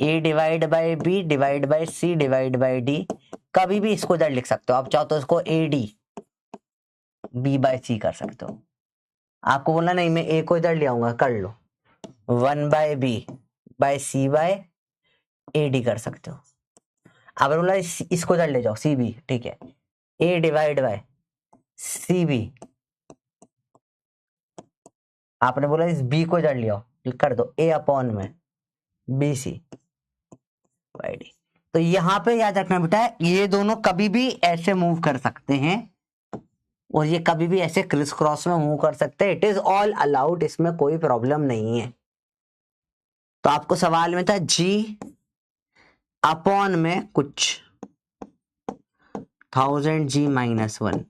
a divide bye b divide by c divide by d, कभी भी इसको इधर लिख सकते हो। आप चाहो तो इसको a d b by c कर सकते हो। आपको बोलना नहीं मैं a को इधर ले आऊंगा, कर लो, 1 by b by c by a d कर सकते हो। अब बोला इसको इधर ले जाओ सी बी, ठीक है, a divide by c b, आपने बोला इस b को इधर ले आओ, कर दो a अपॉन में बी सी बाई डी। तो यहां पे याद रखना बेटा, ये दोनों कभी भी ऐसे मूव कर सकते हैं और ये कभी भी ऐसे क्रिस क्रॉस में मूव कर सकते हैं। इट इज ऑल अलाउड, इसमें कोई प्रॉब्लम नहीं है। तो आपको सवाल में था जी अपॉन में कुछ 1000g-1,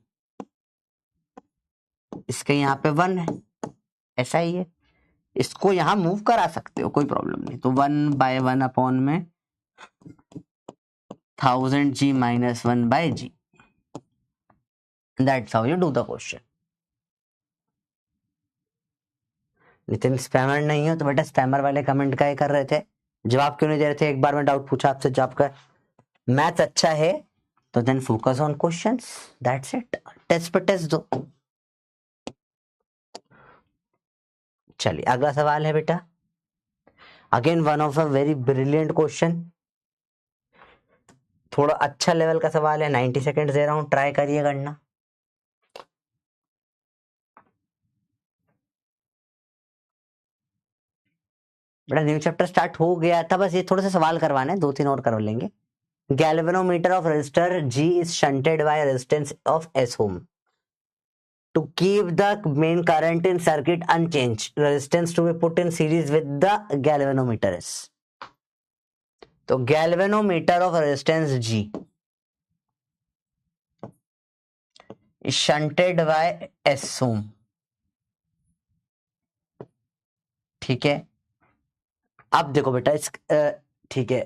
इसके यहाँ पे 1 है, ऐसा ही है, इसको यहां मूव करा सकते हो, कोई प्रॉब्लम नहीं। तो 1/1 अपॉन में 1000g-1/g, that's how you do the question. Nitin spammer नहीं हो तो बेटा स्पैमर वाले कमेंट का ही कर रहे थे, जवाब क्यों नहीं दे रहे थे? एक बार मैं डाउट पूछा आपसे, जवाब का मैथ अच्छा है तो then focus on questions, that's it. Test पे टेस्ट दो। चलिए अगला सवाल है बेटा, again one of a very brilliant question, थोड़ा अच्छा लेवल का सवाल है। 90 सेकेंड दे रहा हूं, ट्राई करिए करना। बेटा न्यू चैप्टर स्टार्ट हो गया था, बस ये थोड़े से सवाल करवाने, 2-3 और कर लेंगे। Galvanometer of resistor G is shunted by resistance of S ohm. To keep the main current in circuit unchanged, resistance to be put in series with the galvanometer is. तो galvanometer of resistance G is shunted by S ohm, ठीक है। अब देखो बेटा इस ठीक है,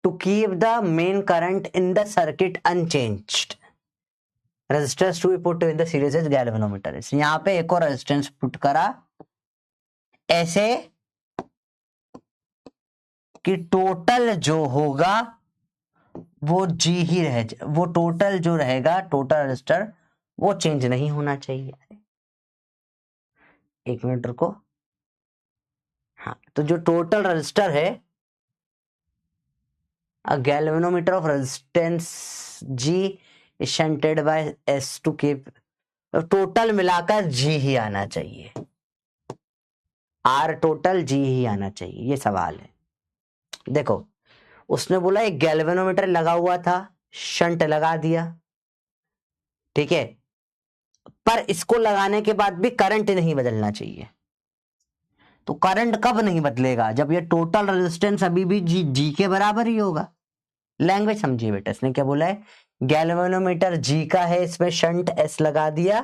to keep the main current in the circuit unchanged, resistance to be put in the series is galvanometer. यहां पे एक और रेजिस्टेंस पुट करा ऐसे कि टोटल जो होगा वो जी ही रह, वो टोटल जो रहेगा, टोटल रेजिस्टर वो चेंज नहीं होना चाहिए। एक मिनट रुको, हाँ, तो जो टोटल रेजिस्टर है, a galvanometer of resistance G is shunted by S to keep, total मिलाकर G ही आना चाहिए, R टोटल G ही आना चाहिए, ये सवाल है। देखो उसने बोला एक गैल्वेनोमीटर लगा हुआ था, शंट लगा दिया, ठीक है, पर इसको लगाने के बाद भी करंट नहीं बदलना चाहिए। तो करंट कब नहीं बदलेगा? जब ये टोटल रेजिस्टेंस अभी भी जी के बराबर ही होगा। लैंग्वेज समझिए बेटा, इसने क्या बोला है, गैल्वेनोमीटर जी का है, इसमें शंट एस लगा दिया,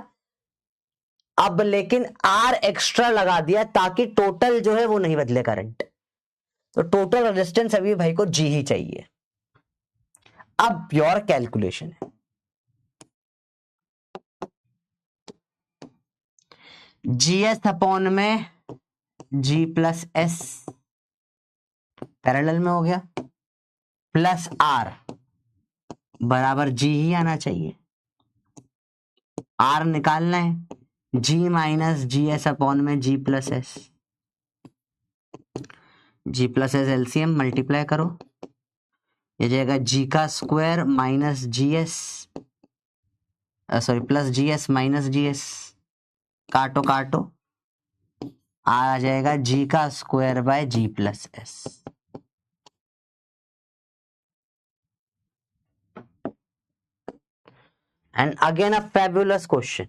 अब लेकिन आर एक्स्ट्रा लगा दिया ताकि टोटल जो है वो नहीं बदले करंट। तो टोटल रेजिस्टेंस अभी भाई को जी ही चाहिए। अब प्योर कैलकुलेशन है, जी एस अपॉन में जी प्लस एस पैरेलल में हो गया, प्लस आर बराबर जी ही आना चाहिए। आर निकालना है, G minus G S upon में G plus S, G plus S LCM multiply करो, ये जाएगा जी का square minus G S, sorry plus G S minus G S, काटो काटो, आ जाएगा जी का square by G plus S. And again a fabulous question,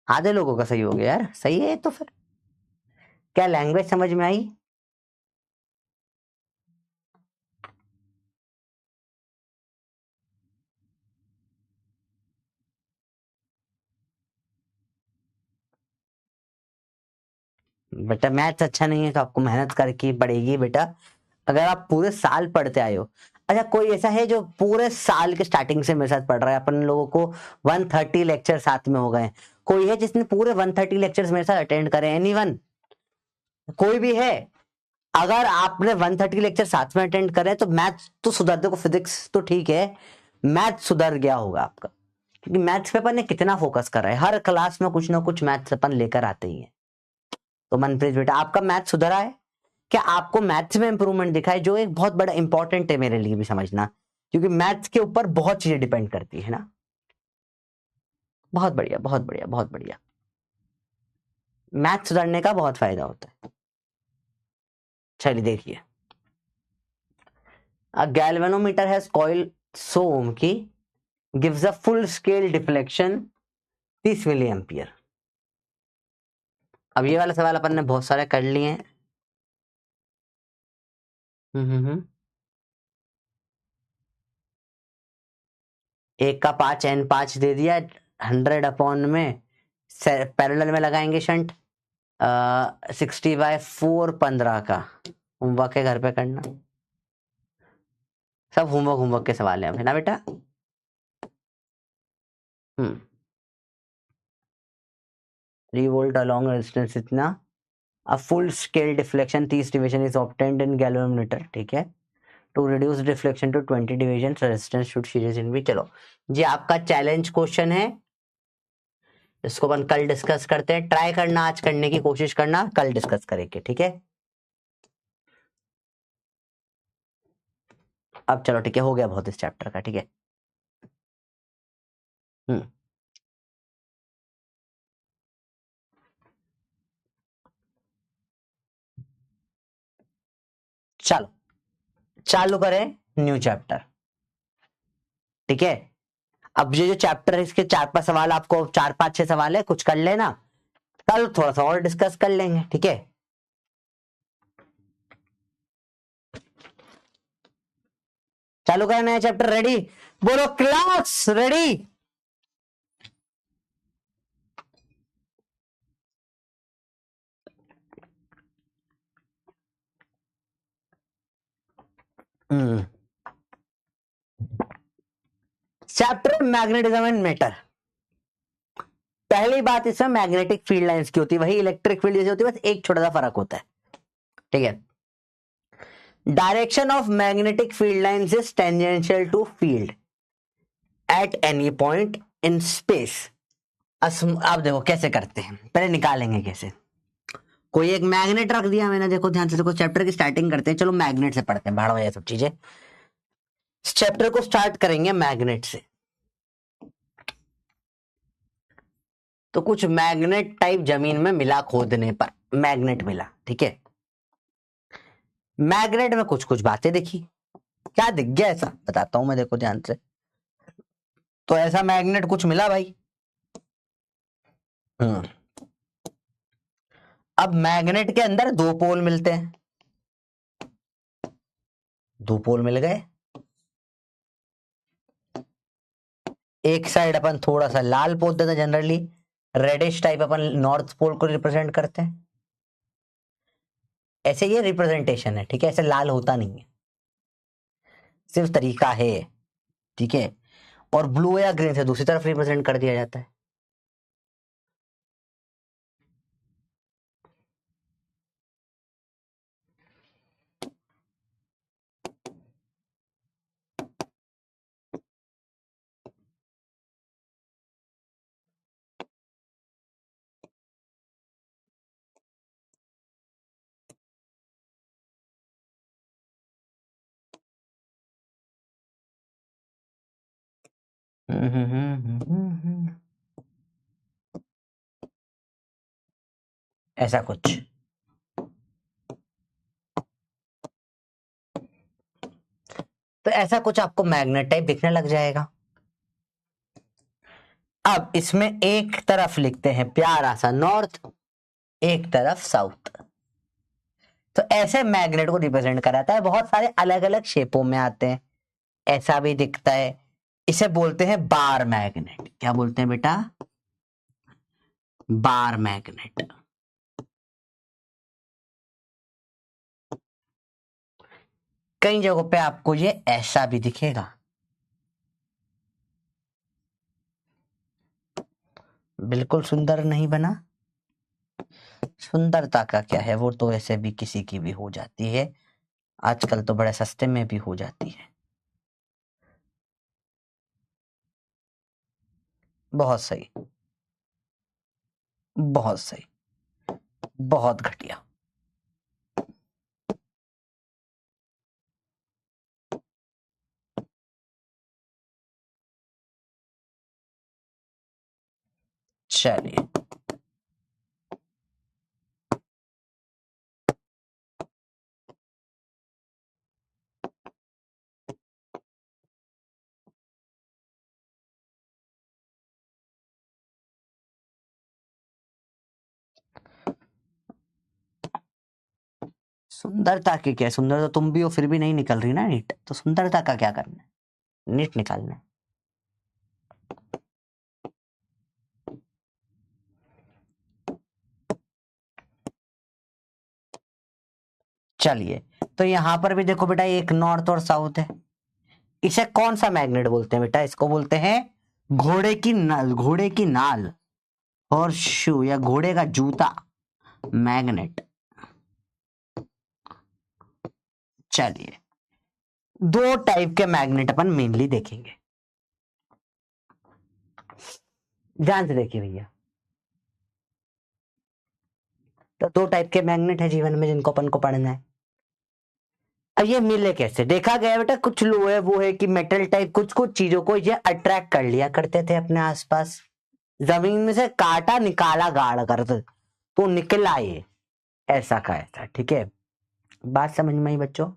आधे लोगों का सही हो गया यार, सही है तो फिर क्या लैंग्वेज समझ में आई? बेटा मैथ्स अच्छा नहीं है तो आपको मेहनत करके पड़ेगी बेटा, अगर आप पूरे साल पढ़ते आए हो। अच्छा, कोई ऐसा है जो पूरे साल के स्टार्टिंग से मेरे साथ पढ़ रहा है? अपन लोगों को 130 लेक्चर साथ में हो गए। कोई है जिसने पूरे 130 लेक्चर्स मेरे साथ अटेंड करे? एनीवन? कोई भी है? अगर आपने 130 लेक्चर साथ में अटेंड करे तो मैथ्स तो सुधर, देखो फिजिक्स तो ठीक है, मैथ्स सुधर गया होगा आपका, क्योंकि मैथ्स पे अपन ने कितना फोकस करा है, हर क्लास में कुछ ना कुछ मैथ्स अपन लेकर आते ही है। तो मनप्रीत बेटा, आपका मैथ्स सुधरा है क्या? आपको मैथ्स में इंप्रूवमेंट दिखा है, जो एक बहुत बड़ा इंपॉर्टेंट है मेरे लिए भी समझना, क्योंकि मैथ्स के ऊपर बहुत चीजें डिपेंड करती है ना। बहुत बढ़िया, बहुत बढ़िया, बहुत बढ़िया। मैथ्स सुधरने का बहुत फायदा होता है। चलिए देखिए, a galvanometer has coil so ohm की gives a full scale deflection 30 milliampere. अब ये वाला सवाल अपन ने बहुत सारे कर लिए हैं। एक का 5 n5 दे दिया, 100 अपॉन में पैरेलल में लगाएंगे शंट, 60/4 15 का। होमवर्क है घर पे करना, सब होमवर्क के सवाल है ना बेटा। 3 वोल्ट अलॉन्ग रेजिस्टेंस इतना, a full scale deflection 30 division is obtained in galvanometer, ठीक है। To reduce deflection to 20 division resistance should series in be. चलो जी, आपका चैलेंज क्वेश्चन है, इसको अपन कल डिस्कस करते हैं। ट्राई करना, आज करने की कोशिश करना, कल डिस्कस करेंगे, ठीक है। अब चलो ठीक है, हो गया बहुत इस चैप्टर का, ठीक है। चलो चालू करें न्यू चैप्टर, ठीक है। अब ये जो चैप्टर है, इसके 4-5 सवाल, आपको 4-5-6 सवाल है, कुछ कर लेना, कल थोड़ा सा और डिस्कस कर लेंगे, ठीक है। चालू करें नया चैप्टर, रेडी? बोलो class ready. Chapter magnetism and matter. पहली बात, इसमें मैग्नेटिक फील्ड लाइंस की होती है, वही इलेक्ट्रिक फील्ड जैसी होती है, बस एक छोटा सा फर्क होता है, ठीक है। Direction of magnetic field lines is tangential to field at any point in space. अब देखो कैसे करते हैं, पहले निकालेंगे कैसे। कोई एक मैग्नेट रख दिया मैंने, देखो ध्यान से, देखो चैप्टर की स्टार्टिंग करते हैं, चलो मैग्नेट से पढ़ते हैं, भाड़ ये सब चीजें। इस चैप्टर को स्टार्ट करेंगे मैग्नेट से। तो कुछ मैग्नेट टाइप जमीन में मिला, खोदने पर मैग्नेट मिला, ठीक है। मैग्नेट में कुछ कुछ बातें दिखी। क्या दिख गया ऐसा, बताता हूं मैं, देखो ध्यान से। तो ऐसा मैग्नेट कुछ मिला भाई। अब मैग्नेट के अंदर दो पोल मिलते हैं, दो पोल मिल गए। एक साइड अपन थोड़ा सा लाल पोल देते हैं, जनरली रेडिश टाइप, अपन नॉर्थ पोल को रिप्रेजेंट करते हैं। ऐसे ये रिप्रेजेंटेशन है, ठीक है, ऐसे लाल होता नहीं है, सिर्फ तरीका है, ठीक है। और ब्लू या ग्रीन से दूसरी तरफ रिप्रेजेंट कर दिया जाता है। ऐसा कुछ। तो ऐसा कुछ आपको मैग्नेट टाइप दिखने लग जाएगा। अब इसमें एक तरफ लिखते हैं प्यारा सा नॉर्थ, एक तरफ साउथ। तो ऐसे मैग्नेट को रिप्रेजेंट कराता है, बहुत सारे अलग अलग शेपों में आते हैं, ऐसा भी दिखता है। इसे बोलते हैं बार मैग्नेट। क्या बोलते हैं बेटा? Bar magnet. कई जगहों पे आपको ये ऐसा भी दिखेगा। बिल्कुल सुंदर नहीं बना। सुंदरता का क्या है, वो तो ऐसे भी किसी की भी हो जाती है, आजकल तो बड़े सस्ते में भी हो जाती है। बहुत सही, बहुत सही, बहुत घटिया। चलिए सुंदरता की क्या, सुंदर तो तुम भी हो फिर भी नहीं निकल रही ना नीट, तो सुंदरता का क्या करना है, नीट निकालना है। चलिए तो यहां पर भी देखो बेटा, एक नॉर्थ और साउथ है। इसे कौन सा मैग्नेट बोलते हैं बेटा, इसको बोलते हैं घोड़े की नाल, घोड़े की नाल और शू या घोड़े का जूता मैग्नेट। चलिए दो टाइप के मैग्नेट अपन मेनली देखेंगे, ध्यान से देखिए भैया। तो दो टाइप के मैग्नेट है जीवन में जिनको अपन को पढ़ना है। अब ये मिले कैसे, देखा गया बेटा, कुछ लोग है वो है कि मेटल टाइप कुछ कुछ चीजों को ये अट्रैक्ट कर लिया करते थे अपने आसपास, जमीन में से काटा निकाला गाड़ कर तो निकला ये ऐसा का ऐसा। ठीक है, बात समझ में आई बच्चों,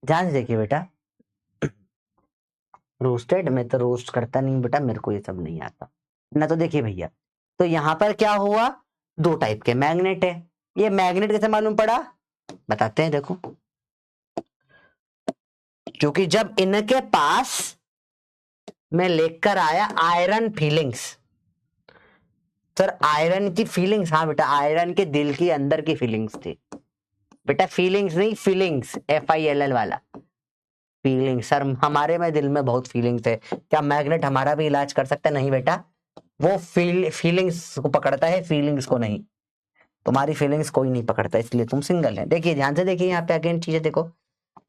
ध्यान से देखिए बेटा। रोस्टेड में तो रोस्ट करता नहीं बेटा, मेरे को ये सब नहीं आता ना। तो देखिए भैया, तो यहां पर क्या हुआ, दो टाइप के मैग्नेट है। ये मैग्नेट कैसे मालूम पड़ा, बताते हैं देखो। क्योंकि जब इनके पास मैं लेकर आया आयरन फीलिंग्स, सर आयरन की फीलिंग्स, हाँ बेटा आयरन के दिल की अंदर की फीलिंग्स थी बेटा, फीलिंग्स नहीं फीलिंग्स, FILL वाला फीलिंग्स। सर हमारे में दिल में बहुत फीलिंग्स है, क्या मैग्नेट हमारा भी इलाज कर सकता है, नहीं बेटा, वो फीलिंग्स को पकड़ता है, फीलिंग्स को नहीं। तुम्हारी फीलिंग्स कोई नहीं पकड़ता, इसलिए तुम सिंगल है। देखिए ध्यान से देखिए, यहाँ पे अगेन चीजें देखो,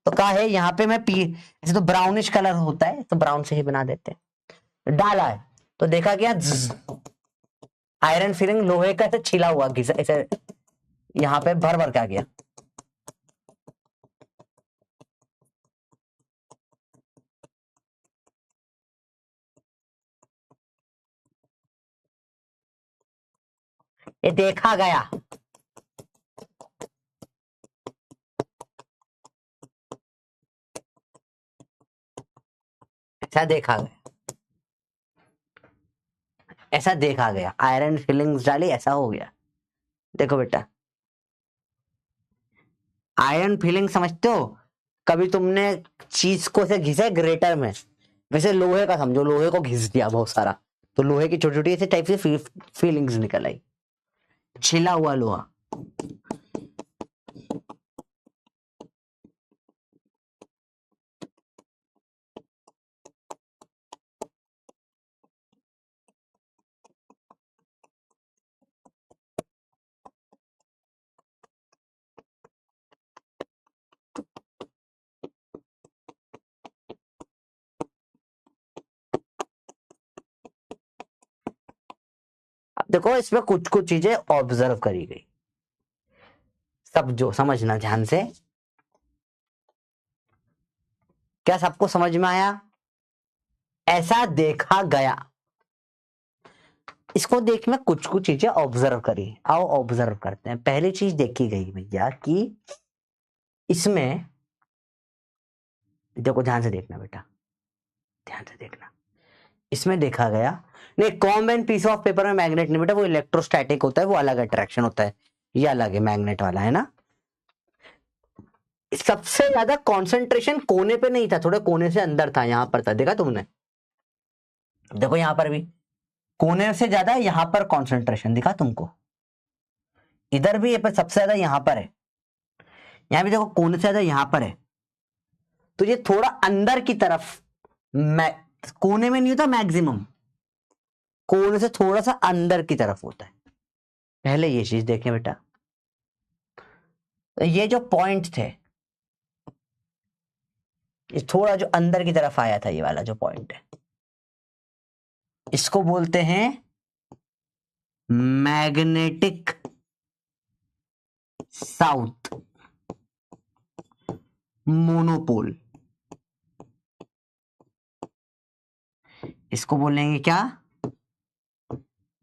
तो क्या है यहाँ पे मैं ऐसे तो ब्राउनिश कलर होता है तो ब्राउन से ही बना देते हैं, डाला है तो देखा क्या, आयरन फीलिंग लोहे का ऐसे छिला हुआ घिसा ऐसे यहाँ पे भर भर के आ गया। ये देखा गया, ऐसा देखा गया, ऐसा देखा गया, आयरन फीलिंग्स डाली ऐसा हो गया। देखो बेटा, आयरन फीलिंग समझते हो, कभी तुमने चीज को से घिसा ग्रेटर में, वैसे लोहे का समझो, लोहे को घिस दिया बहुत सारा, तो लोहे की छोटी छोटी ऐसे टाइप से फीलिंग्स निकल आई, छिला हुआ लोहा। अब देखो इसमें कुछ कुछ चीजें ऑब्जर्व करी गई, सब जो समझना ध्यान से, क्या सबको समझ में आया, ऐसा देखा गया। इसको देख में कुछ कुछ चीजें ऑब्जर्व करी, आओ ऑब्जर्व करते हैं। पहली चीज देखी गई भैया कि इसमें देखो, ध्यान से देखना बेटा, ध्यान से देखना, इसमें देखा गया नहीं, कॉमन पीस ऑफ पेपर में मैग्नेट नहीं बेटा, वो इलेक्ट्रोस्टैटिक होता है, वो अलग अट्रैक्शन होता है, ये अलग है, मैग्नेट वाला है ना। सबसे ज्यादा कंसंट्रेशन कोने पे नहीं था, थोड़े कोने से अंदर था, यहां पर था, देखा तुमने, देखो यहां पर भी कोने से ज्यादा यहां पर कंसंट्रेशन दिखा तुमको, इधर भी ये पर सबसे ज्यादा यहां पर है, यहां भी देखो कोने से ज्यादा यहां पर है, तो ये थोड़ा अंदर की तरफ, कोने में नहीं होता मैक्सिमम, कोने से थोड़ा सा अंदर की तरफ होता है। पहले ये चीज देखें बेटा, तो ये जो पॉइंट थे, ये थोड़ा जो अंदर की तरफ आया था, ये वाला जो पॉइंट है, इसको बोलते हैं मैग्नेटिक साउथ मोनोपोल। इसको बोलेंगे क्या?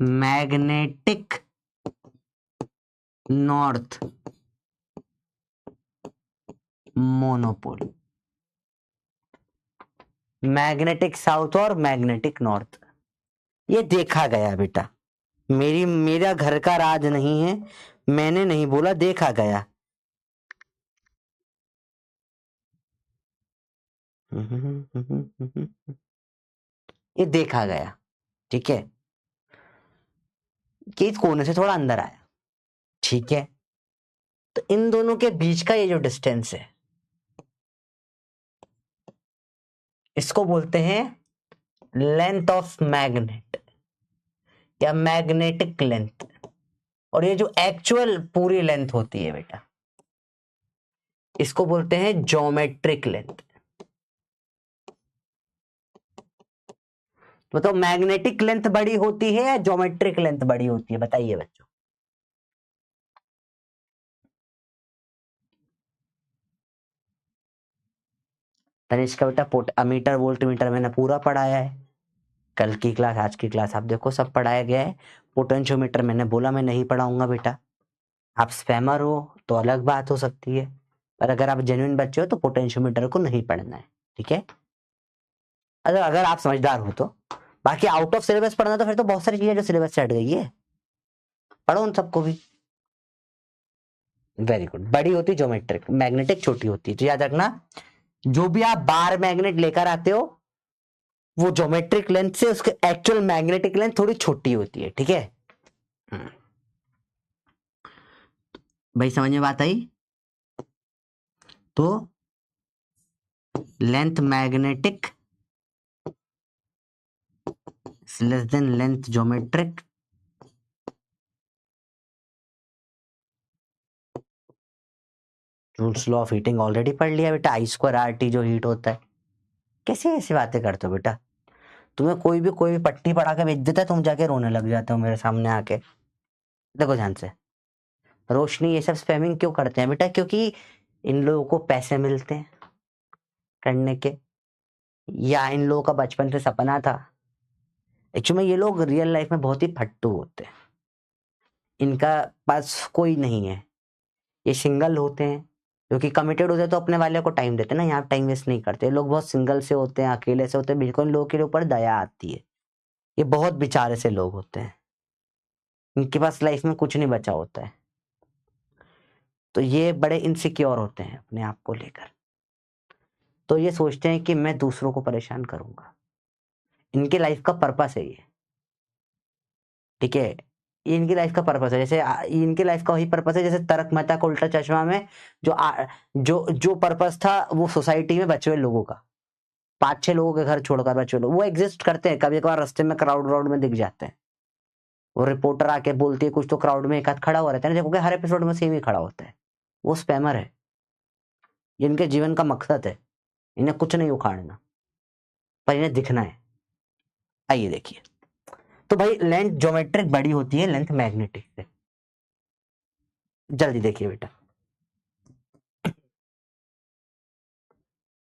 Magnetic north monopole. Magnetic south और मैग्नेटिक नॉर्थ, ये देखा गया बेटा, मेरा घर का राज नहीं है, मैंने नहीं बोला, देखा गया। ये देखा गया, ठीक है, कि इस कोने से थोड़ा अंदर आया, ठीक है। तो इन दोनों के बीच का ये जो डिस्टेंस है, इसको बोलते हैं लेंथ ऑफ मैग्नेट या मैग्नेटिक लेंथ। और ये जो एक्चुअल पूरी लेंथ होती है बेटा, इसको बोलते हैं ज्योमेट्रिक लेंथ। मतलब मैग्नेटिक लेंथ बड़ी होती है या ज्योमेट्रिक लेंथ बड़ी होती है, बताइए बच्चों। तनिष्क का बेटा अमीटर वोल्ट मीटर मैंने पूरा पढ़ाया है, कल की क्लास आज की क्लास आप देखो सब पढ़ाया गया है। पोटेंशियोमीटर मैंने बोला मैं नहीं पढ़ाऊंगा बेटा, आप स्पैमर हो तो अलग बात हो सकती है, पर अगर आप जेन्युइन बच्चे हो तो पोटेंशियोमीटर को नहीं पढ़ना है, ठीक है, अगर आप समझदार हो तो। बाकी आउट ऑफ सिलेबस पढ़ना तो फिर तो बहुत सारी चीजें जो सिलेबस से हट गई है, पढ़ो उन सबको भी। Very good. बड़ी होती ज्योमेट्रिक, मैग्नेटिक छोटी होती है, तो याद रखना जो भी आप बार मैग्नेट लेकर आते हो वो ज्योमेट्रिक लेंथ से उसके एक्चुअल मैग्नेटिक लेंथ थोड़ी छोटी होती है, ठीक है। भाई समझ में बात आई? तो length magnetic less than length geometric, rules law of heating already पढ़ लिया बेटा, आई स्क्वायर आर टी जो हीट होता है। कैसे ऐसी बातें करते हो बेटा, तुम्हें कोई भी पट्टी पढ़ा के भेज देता है, तुम जाके रोने लग जाते हो मेरे सामने आके। देखो ध्यान से, रोशनी ये सब स्पैमिंग क्यों करते हैं बेटा? क्योंकि इन लोगों को पैसे मिलते हैं करने के, या इन लोगों का बचपन से सपना था। एक्चुअली ये लोग रियल लाइफ में बहुत ही फट्टू होते हैं, इनका पास कोई नहीं है, ये सिंगल होते हैं, क्योंकि कमिटेड होते हैं तो अपने वाले को टाइम देते हैं ना, यहाँ टाइम वेस्ट नहीं करते। लोग बहुत सिंगल से होते हैं, अकेले से होते हैं, बिल्कुल लोगों के ऊपर दया आती है। ये बहुत बेचारे से लोग होते हैं, इनके पास लाइफ में कुछ नहीं बचा होता है, तो ये बड़े इनसिक्योर होते हैं अपने आप को लेकर। तो ये सोचते हैं कि मैं दूसरों को परेशान करूंगा, इनके लाइफ का पर्पस है ये, ठीक है। ये इनकी लाइफ का पर्पस है, जैसे इनकी लाइफ का वही पर्पस है जैसे तारक मेहता का उल्टा चश्मा में जो पर्पस था वो सोसाइटी में बचे हुए लोगों का, 5-6 लोगों के घर छोड़कर बचे लोग वो एग्जिस्ट करते हैं, कभी कभार रास्ते में क्राउड में दिख जाते हैं, वो रिपोर्टर आके बोलती है कुछ तो क्राउड में एक हाथ खड़ा हुआ रहता है ना, देखो हर एपिसोड में सेम ही खड़ा होता है, वो स्पैमर है। ये इनके जीवन का मकसद है, इन्हें कुछ नहीं उखाड़ना, पर इन्हें दिखना है। आइए देखिए, तो भाई लेंथ ज्योमेट्रिक बड़ी होती है लेंथ मैग्नेटिक से। जल्दी देखिए बेटा,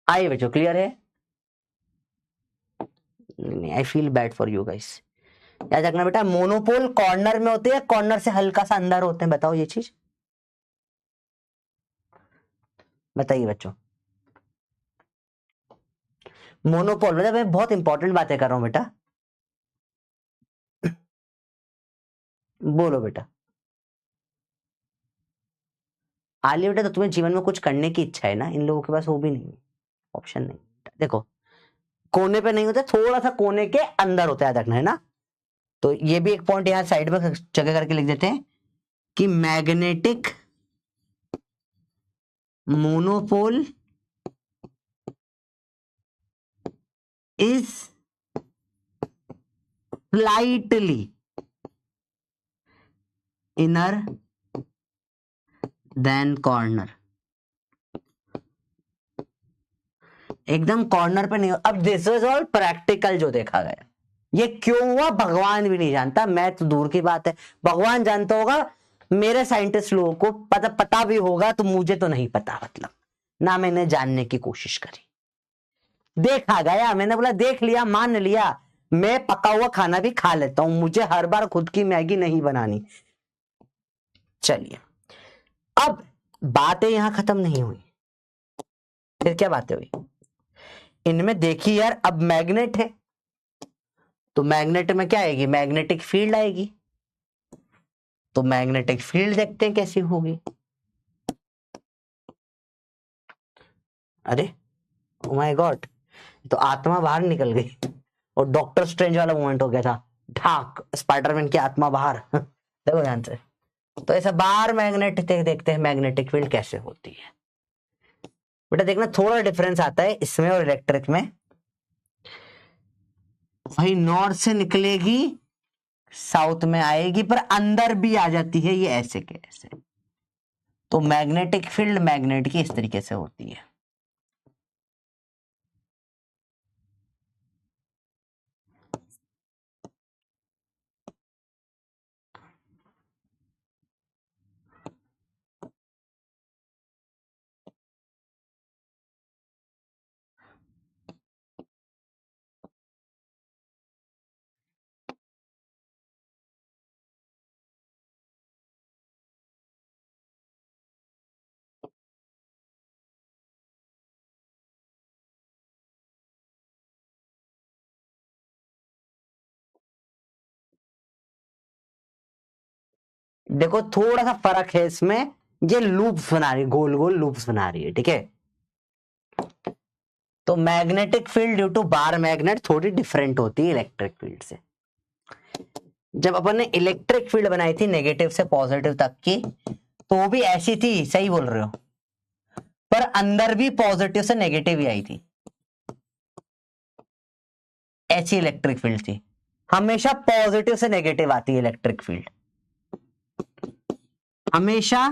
आइए बच्चों, क्लियर है? I feel bad for you guys. याद रखना बेटा, मोनोपोल कॉर्नर में होते हैं, कॉर्नर से हल्का सा अंदर होते हैं, बताओ ये चीज बताइए बच्चों। मोनोपोल मतलब मैं बहुत इंपॉर्टेंट बातें कर रहा हूं बेटा, बोलो बेटा। आलिया बेटा, तो तुम्हें जीवन में कुछ करने की इच्छा है ना, इन लोगों के पास वो भी नहीं है, ऑप्शन नहीं। देखो कोने पे नहीं होता, थोड़ा सा कोने के अंदर होता है, याद रखना है ना। तो ये भी एक पॉइंट यहाँ साइड में जगह करके लिख देते हैं कि magnetic monopole is slightly inner than corner। एकदम कॉर्नर पे नहीं। अब दिस इज ऑल प्रैक्टिकल जो देखा गया। ये क्यों हुआ भगवान भी नहीं जानता, मैं तो दूर की बात है, भगवान जानता होगा, मेरे साइंटिस्ट लोगों को पता भी होगा, तो मुझे तो नहीं पता, मतलब ना मैंने जानने की कोशिश करी। देखा गया, मैंने बोला देख लिया, मान लिया, मैं पका हुआ खाना भी खा लेता हूं, मुझे हर बार खुद की मैगी नहीं बनानी। चलिए, अब बातें यहां खत्म नहीं हुई, फिर क्या बातें हुई इनमें देखिए यार। अब मैग्नेट है तो मैग्नेट में क्या आएगी, मैग्नेटिक फील्ड आएगी। तो मैग्नेटिक फील्ड देखते हैं कैसी होगी। अरे ओ माय गॉड, तो आत्मा बाहर निकल गई और डॉक्टर स्ट्रेंज वाला मोमेंट हो गया था, ठाक स्पाइडरमैन की आत्मा बाहर देखो ध्यान से। तो ऐसा बाहर मैग्नेट देखते हैं मैग्नेटिक फील्ड कैसे होती है। बेटा देखना थोड़ा डिफरेंस आता है इसमें और इलेक्ट्रिक में। भाई नॉर्थ से निकलेगी साउथ में आएगी, पर अंदर भी आ जाती है, ये ऐसे के ऐसे। तो मैग्नेटिक फील्ड मैग्नेट की इस तरीके से होती है। देखो थोड़ा सा फर्क है इसमें, ये लूप्स बना रही है, गोल गोल लूप्स बना रही है, ठीक है। तो magnetic field due to bar magnet थोड़ी डिफरेंट होती है इलेक्ट्रिक फील्ड से। जब अपन ने इलेक्ट्रिक फील्ड बनाई थी नेगेटिव से पॉजिटिव तक की, तो वो भी ऐसी थी, सही बोल रहे हो, पर अंदर भी पॉजिटिव से नेगेटिव ही आई थी, ऐसी इलेक्ट्रिक फील्ड थी। हमेशा पॉजिटिव से नेगेटिव आती है इलेक्ट्रिक फील्ड, हमेशा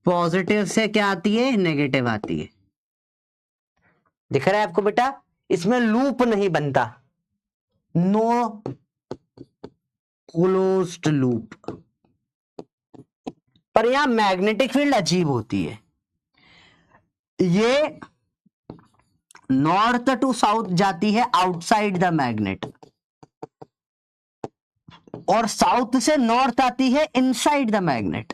पॉजिटिव से क्या आती है, नेगेटिव आती है। दिख रहा है आपको बेटा, इसमें लूप नहीं बनता, नो क्लोज्ड लूप। पर यहां मैग्नेटिक फील्ड अजीब होती है, ये नॉर्थ टू साउथ जाती है आउटसाइड द मैग्नेट, और साउथ से नॉर्थ आती है इनसाइड द मैग्नेट।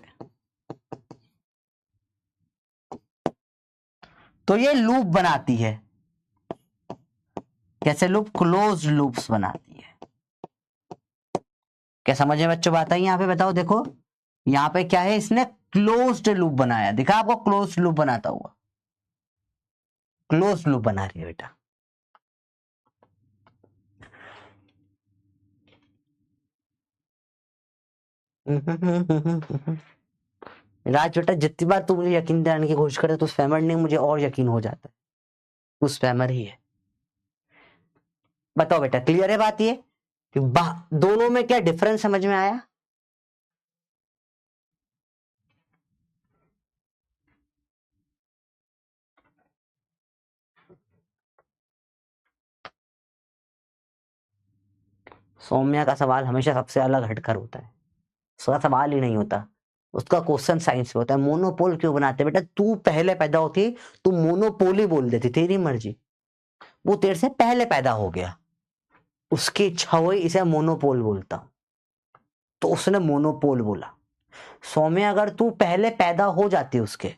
तो ये लूप बनाती है, कैसे लूप, क्लोज्ड लूप्स बनाती है। क्या समझ में बच्चों बात आई यहां पे, बताओ देखो यहां पे क्या है, इसने क्लोज्ड लूप बनाया, दिखा आपको क्लोज्ड लूप बनाता हुआ, क्लोज्ड लूप बना रही है बेटा। राज बेटा जितनी बार तू मुझे यकीन दिलाने की कोशिश करे तो स्पैमर नहीं, मुझे और यकीन हो जाता है तू स्पैमर ही है। बताओ बेटा क्लियर है बात, ये कि दोनों में क्या डिफरेंस समझ में आया। सौम्या का सवाल हमेशा सबसे अलग हटकर होता है, उसका सवाल ही नहीं होता, उसका क्वेश्चन साइंस में होता है। मोनोपोल क्यों बनाते बेटा, तू पहले पैदा होती तू मोनोपोली बोल देती, तेरी मर्जी, वो तेरे से पहले पैदा हो गया, उसकी इच्छा हुई इसे मोनोपोल बोलता हूं, तो उसने मोनोपोल बोला। सौम्या अगर तू पहले पैदा हो जाती उसके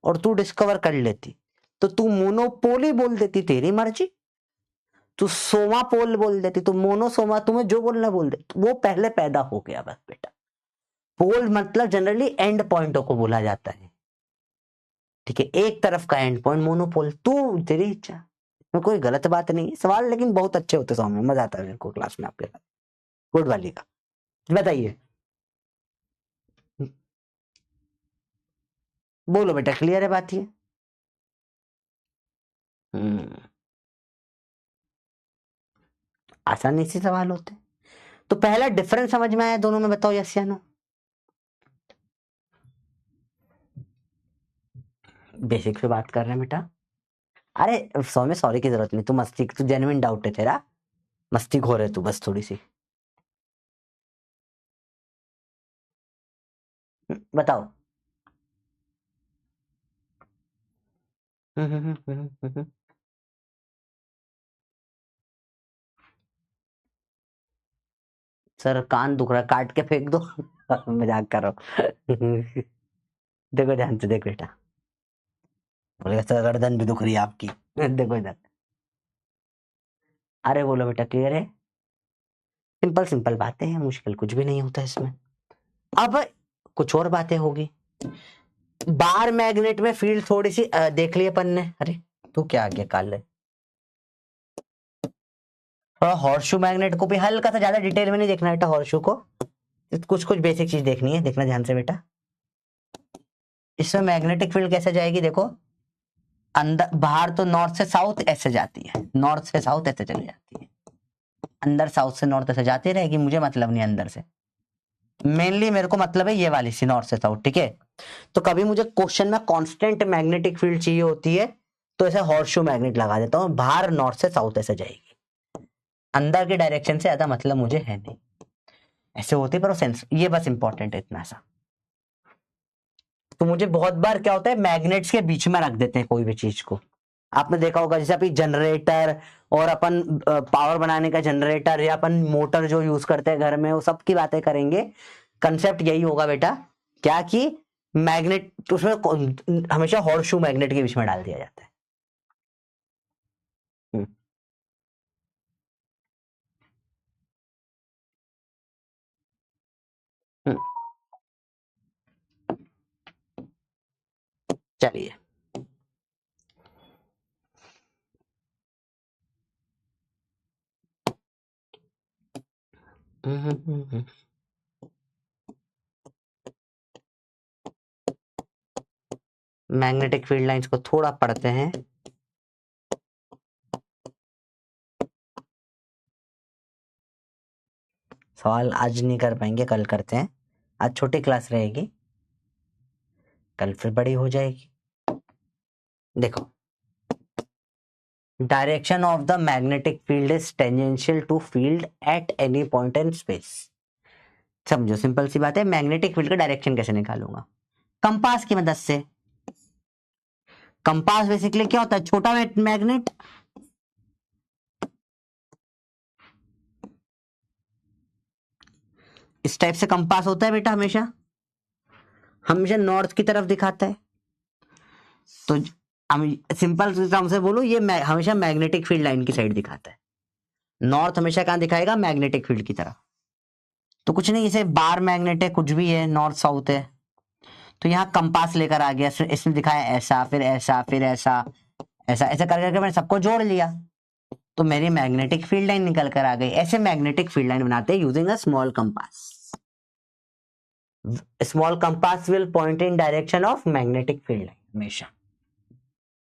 और तू डिस्कवर कर लेती तो तू मोनोपोली बोल देती, तेरी मर्जी। तू सोमापोल बोल देती, तू मोनोसोमा, तुम्हें जो बोलना बोल दे, वो पहले पैदा हो गया बस बेटा। पोल मतलब जनरली एंड पॉइंटों को बोला जाता है, ठीक है, एक तरफ का एंड पॉइंट मोनोपोल, तू तेरी इच्छा, में कोई गलत बात नहीं है। सवाल लेकिन बहुत अच्छे होते सामने, मजा आता है मेरे को क्लास में आपके साथ, गुड वाली का। बताइए बोलो बेटा, क्लियर है बात ये? आसानी से सवाल होते हैं। तो पहला डिफरेंस समझ में आया दोनों में? बताओ यस या नो। बेसिक पे बात कर रहे हैं बेटा। अरे सौ में सॉरी की जरूरत नहीं, तू मस्ती, तू जेन्युइन डाउट है तेरा, मस्ती खो रहे तू बस थोड़ी सी। बताओ। सर कान दुख रहा है, काट के फेंक दो। मजाक कर रहा हूँ। देखो ध्यान से, देख बेटा। बोलेगा सर गर्दन भी दुख रही है आपकी। देखो इधर। अरे बोलो बेटा, क्लियर है? सिंपल सिंपल बातें हैं, मुश्किल कुछ भी नहीं होता इसमें। अब कुछ और बातें होगी। बार मैग्नेट में फील्ड थोड़ी सी देख ली अपन ने। अरे तू क्या आ गया काले? थोड़ा हॉर्सशू मैग्नेट को भी हल्का सा, ज्यादा डिटेल में नहीं देखना बेटा हॉर्सशू को, कुछ कुछ बेसिक चीज देखनी है, देखना ध्यान से बेटा। इसमें मैग्नेटिक फील्ड कैसे जाएगी देखो, अंदर बाहर तो नॉर्थ से साउथ ऐसे जाती है, नॉर्थ से साउथ ऐसे चली जाती है, अंदर साउथ से नॉर्थ ऐसे जाती रहेगी, मुझे मतलब नहीं अंदर से, मेनली मेरे को मतलब है ये वाली सी नॉर्थ से साउथ, ठीक है। तो कभी मुझे क्वेश्चन में कांस्टेंट मैग्नेटिक फील्ड चाहिए होती है तो ऐसे हॉर्सशू मैग्नेट लगा देता हूं, बाहर नॉर्थ से साउथ ऐसे जाएगी, अंदर के डायरेक्शन से ज्यादा मतलब मुझे है नहीं, ऐसे होती पर सेंस, ये बस इंपॉर्टेंट है इतना सा। तो मुझे बहुत बार क्या होता है, मैग्नेट्स के बीच में रख देते हैं कोई भी चीज को। आपने देखा होगा जैसे अभी जनरेटर और अपन पावर बनाने का जनरेटर या अपन मोटर जो यूज करते हैं घर में, वो सब की बातें करेंगे। कंसेप्ट यही होगा बेटा, क्या कि मैग्नेट उसमें हमेशा हॉर्सशू मैग्नेट के बीच में डाल दिया जाता है। हम्म, हम्म, चलिए। मैग्नेटिक फील्ड लाइंस को थोड़ा पढ़ते हैं। सवाल आज नहीं कर पाएंगे, कल करते हैं, आज छोटी क्लास रहेगी, कल फिर बड़ी हो जाएगी। देखो, direction of the magnetic field is tangential to field at any point in space. समझो, सिंपल सी बात है, मैग्नेटिक फील्ड का डायरेक्शन कैसे निकालूंगा? कंपास की मदद से। कंपास बेसिकली क्या होता है, छोटा मैग्नेट, इस टाइप से कंपास होता है बेटा, हमेशा हमेशा नॉर्थ की तरफ दिखाता है। तो हम सिंपल टर्म से बोलूं, ये हमेशा मैग्नेटिक फील्ड लाइन की साइड दिखाता है। नॉर्थ हमेशा कहां दिखाएगा? मैग्नेटिक फील्ड की तरफ। तो कुछ नहीं, इसे बार मैग्नेट है, कुछ भी है, नॉर्थ साउथ है, तो यहाँ कंपास लेकर आ गया, इसने दिखाया ऐसा, फिर ऐसा, फिर ऐसा, ऐसा ऐसा कर करके मैंने सबको जोड़ लिया, तो मेरी मैग्नेटिक फील्ड लाइन निकल कर आ गई। ऐसे मैग्नेटिक फील्ड लाइन बनाते हैं using a small compass. Small compass will point in direction of magnetic field line हमेशा।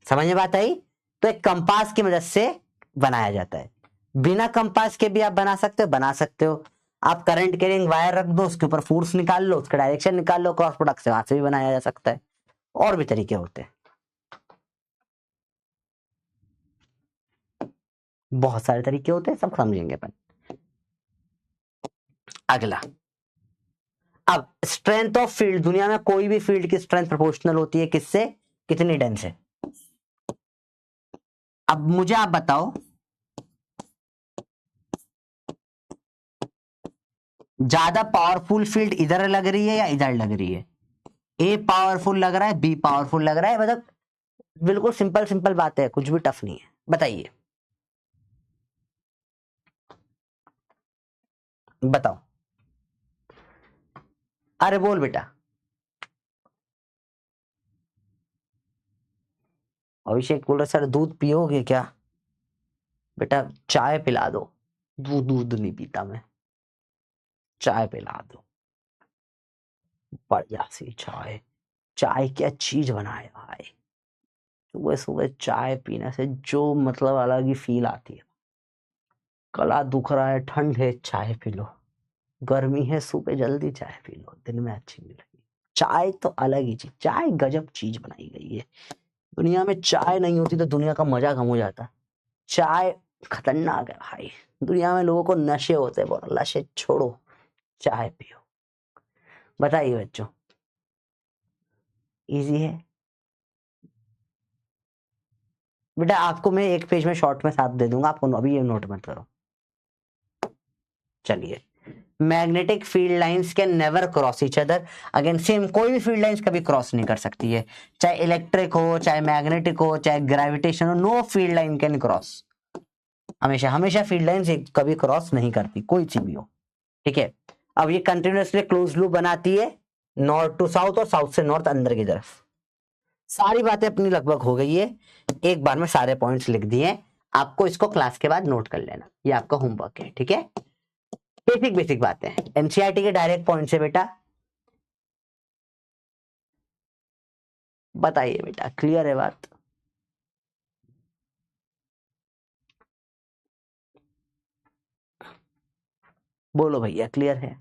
समझ में बात आई? तो एक कंपास की मदद से बनाया जाता है। बिना कंपास के भी आप बना सकते हो, बना सकते हो। आप करंट कैरिंग वायर रख दो, उसके ऊपर फोर्स निकाल लो, उसका डायरेक्शन निकाल लो, क्रॉस प्रोडक्ट से वहां से भी बनाया जा सकता है। और भी तरीके होते हैं, बहुत सारे तरीके होते हैं, सब समझेंगे अपन। अगला, अब स्ट्रेंथ ऑफ फील्ड, दुनिया में कोई भी फील्ड की स्ट्रेंथ प्रोपोर्शनल होती है किससे? कितनी डेंस है। अब मुझे आप बताओ, ज्यादा पावरफुल फील्ड इधर लग रही है या इधर लग रही है? ए पावरफुल लग रहा है, बी पावरफुल लग रहा है, मतलब बिल्कुल सिंपल सिंपल बात है, कुछ भी टफ नहीं है, बताइए, बताओ। अरे बोल बेटा। अभिषेक बोल रहा सर दूध पियोगे क्या? बेटा चाय पिला दो, दूध दूध नहीं पीता मैं, चाय पिला दो, बढ़िया सी चाय। चाय क्या चीज बनाए भाई, सुबह सुबह चाय पीने से जो मतलब अलग ही फील आती है। गला दुख रहा है, ठंड है, चाय पी लो। गर्मी है, सुबह जल्दी चाय पी लो, दिन में अच्छी नहीं लगेगी। चाय तो अलग ही चीज, चाय गजब चीज बनाई गई है। दुनिया में चाय नहीं होती तो दुनिया का मजा कम हो जाता। चाय खतरनाक है भाई। दुनिया में लोगों को नशे होते हैं, बोलो नशे छोड़ो, चाय पियो। बताइए बच्चों, इजी है बेटा। आपको मैं एक पेज में शॉर्ट में साथ दे दूंगा, आपको अभी ये नोट मत करो। चलिए, magnetic field lines can never cross each other. Again same, कोई भी फील्ड लाइंस कभी क्रॉस नहीं कर सकती है, चाहे इलेक्ट्रिक हो, चाहे मैग्नेटिक हो, चाहे ग्रेविटेशन हो, know field line can cross. हमेशा हमेशा फील्ड लाइंस कभी क्रॉस नहीं करती, कोई सी भी हो। ठीक है, अब ये कंटिन्यूअसली क्लोज लूप बनाती है, नॉर्थ टू साउथ और साउथ से नॉर्थ अंदर की तरफ। सारी बातें अपनी लगभग हो गई है, एक बार में सारे पॉइंट्स लिख दिए। आपको इसको क्लास के बाद नोट कर लेना, ये आपका होमवर्क है। ठीक है, बेसिक बेसिक बातें हैं, एनसीईआरटी के डायरेक्ट पॉइंट से बेटा। बताइए बेटा, क्लियर है बात? बोलो भैया, क्लियर है?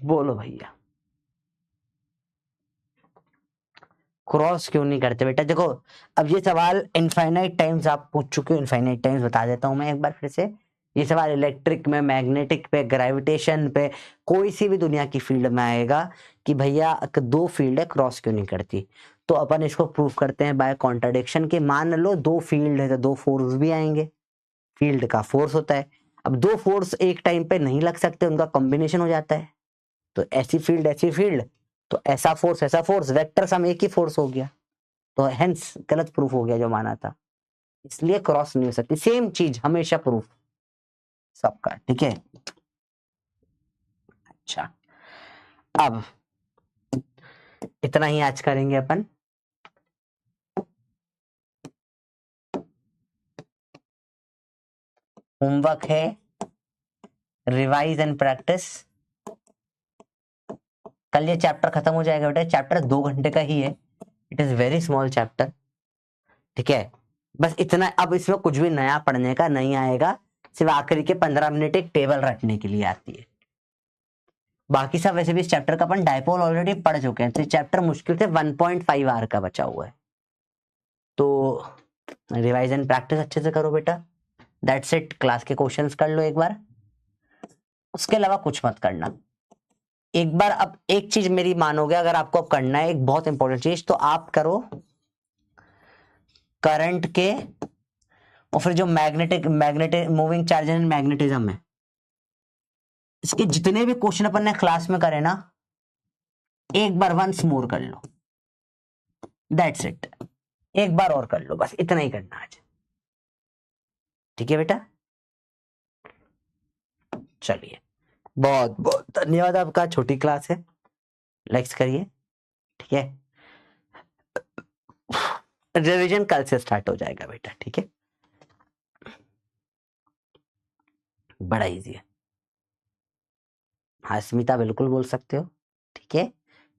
बोलो भैया, क्रॉस क्यों नहीं करते बेटा? देखो, अब ये सवाल इनफाइनाइट टाइम्स आप पूछ चुके हो, इनफाइनाइट टाइम्स बता देता हूं मैं एक बार फिर से। ये सवाल इलेक्ट्रिक में, मैग्नेटिक पे, ग्रेविटेशन पे, कोई सी भी दुनिया की फील्ड में आएगा कि भैया दो फील्ड है, क्रॉस क्यों नहीं करती। तो अपन इसको प्रूव करते हैं बाय कॉन्ट्राडिक्शन के। मान लो दो फील्ड है तो दो फोर्स भी आएंगे, फील्ड का फोर्स होता है। अब दो फोर्स एक टाइम पे नहीं लग सकते, उनका कॉम्बिनेशन हो जाता है। तो ऐसी फील्ड, तो ऐसा फोर्स, वेक्टर सम एक ही फोर्स हो गया। तो हेंस गलत प्रूफ हो गया जो माना था, इसलिए क्रॉस नहीं हो सकती। सेम चीज हमेशा प्रूफ सबका। ठीक है, अच्छा, अब इतना ही आज करेंगे अपन। होमवर्क है रिवाइज एंड प्रैक्टिस। कल ये चैप्टर खत्म हो जाएगा बेटा, चैप्टर 2 घंटे का ही है, it is very small chapter. ठीक है, बस इतना। अब इसमें कुछ भी नया पढ़ने का नहीं आएगा, सिर्फ आखिरी के 15 मिनट एक टेबल रटने के लिए आती है। बाकी सब वैसे भी इस चैप्टर का अपन डायपोल ऑलरेडी पढ़ चुके हैं, तो चैप्टर मुश्किल से 1.5 आवर का बचा हुआ है। तो रिवाइज एंड प्रैक्टिस अच्छे से करो बेटा, दैट्स इट। क्लास के क्वेश्चंस कर लो एक बार, उसके अलावा कुछ मत करना एक बार। अब एक चीज मेरी मानोगे, अगर आपको अब करना है एक बहुत इंपॉर्टेंट चीज, तो आप करो करंट के और फिर जो magnetic magnetic moving charge and magnetism है, इसके जितने भी क्वेश्चन अपन ने क्लास में करे ना, एक बार वंस मोर कर लो, दैट्स इट। एक बार और कर लो, बस इतना ही करना आज। ठीक है बेटा, चलिए, बहुत बहुत धन्यवाद आपका। छोटी क्लास है, लाइक्स करिए। ठीक है, रिवीजन कल से स्टार्ट हो जाएगा बेटा। ठीक है, बड़ा इजी है। हाँ स्मिता, बिल्कुल बोल सकते हो। ठीक है,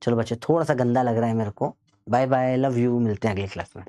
चलो बच्चे, थोड़ा सा गंदा लग रहा है मेरे को। बाय बाय, लव यू, मिलते हैं अगली क्लास में।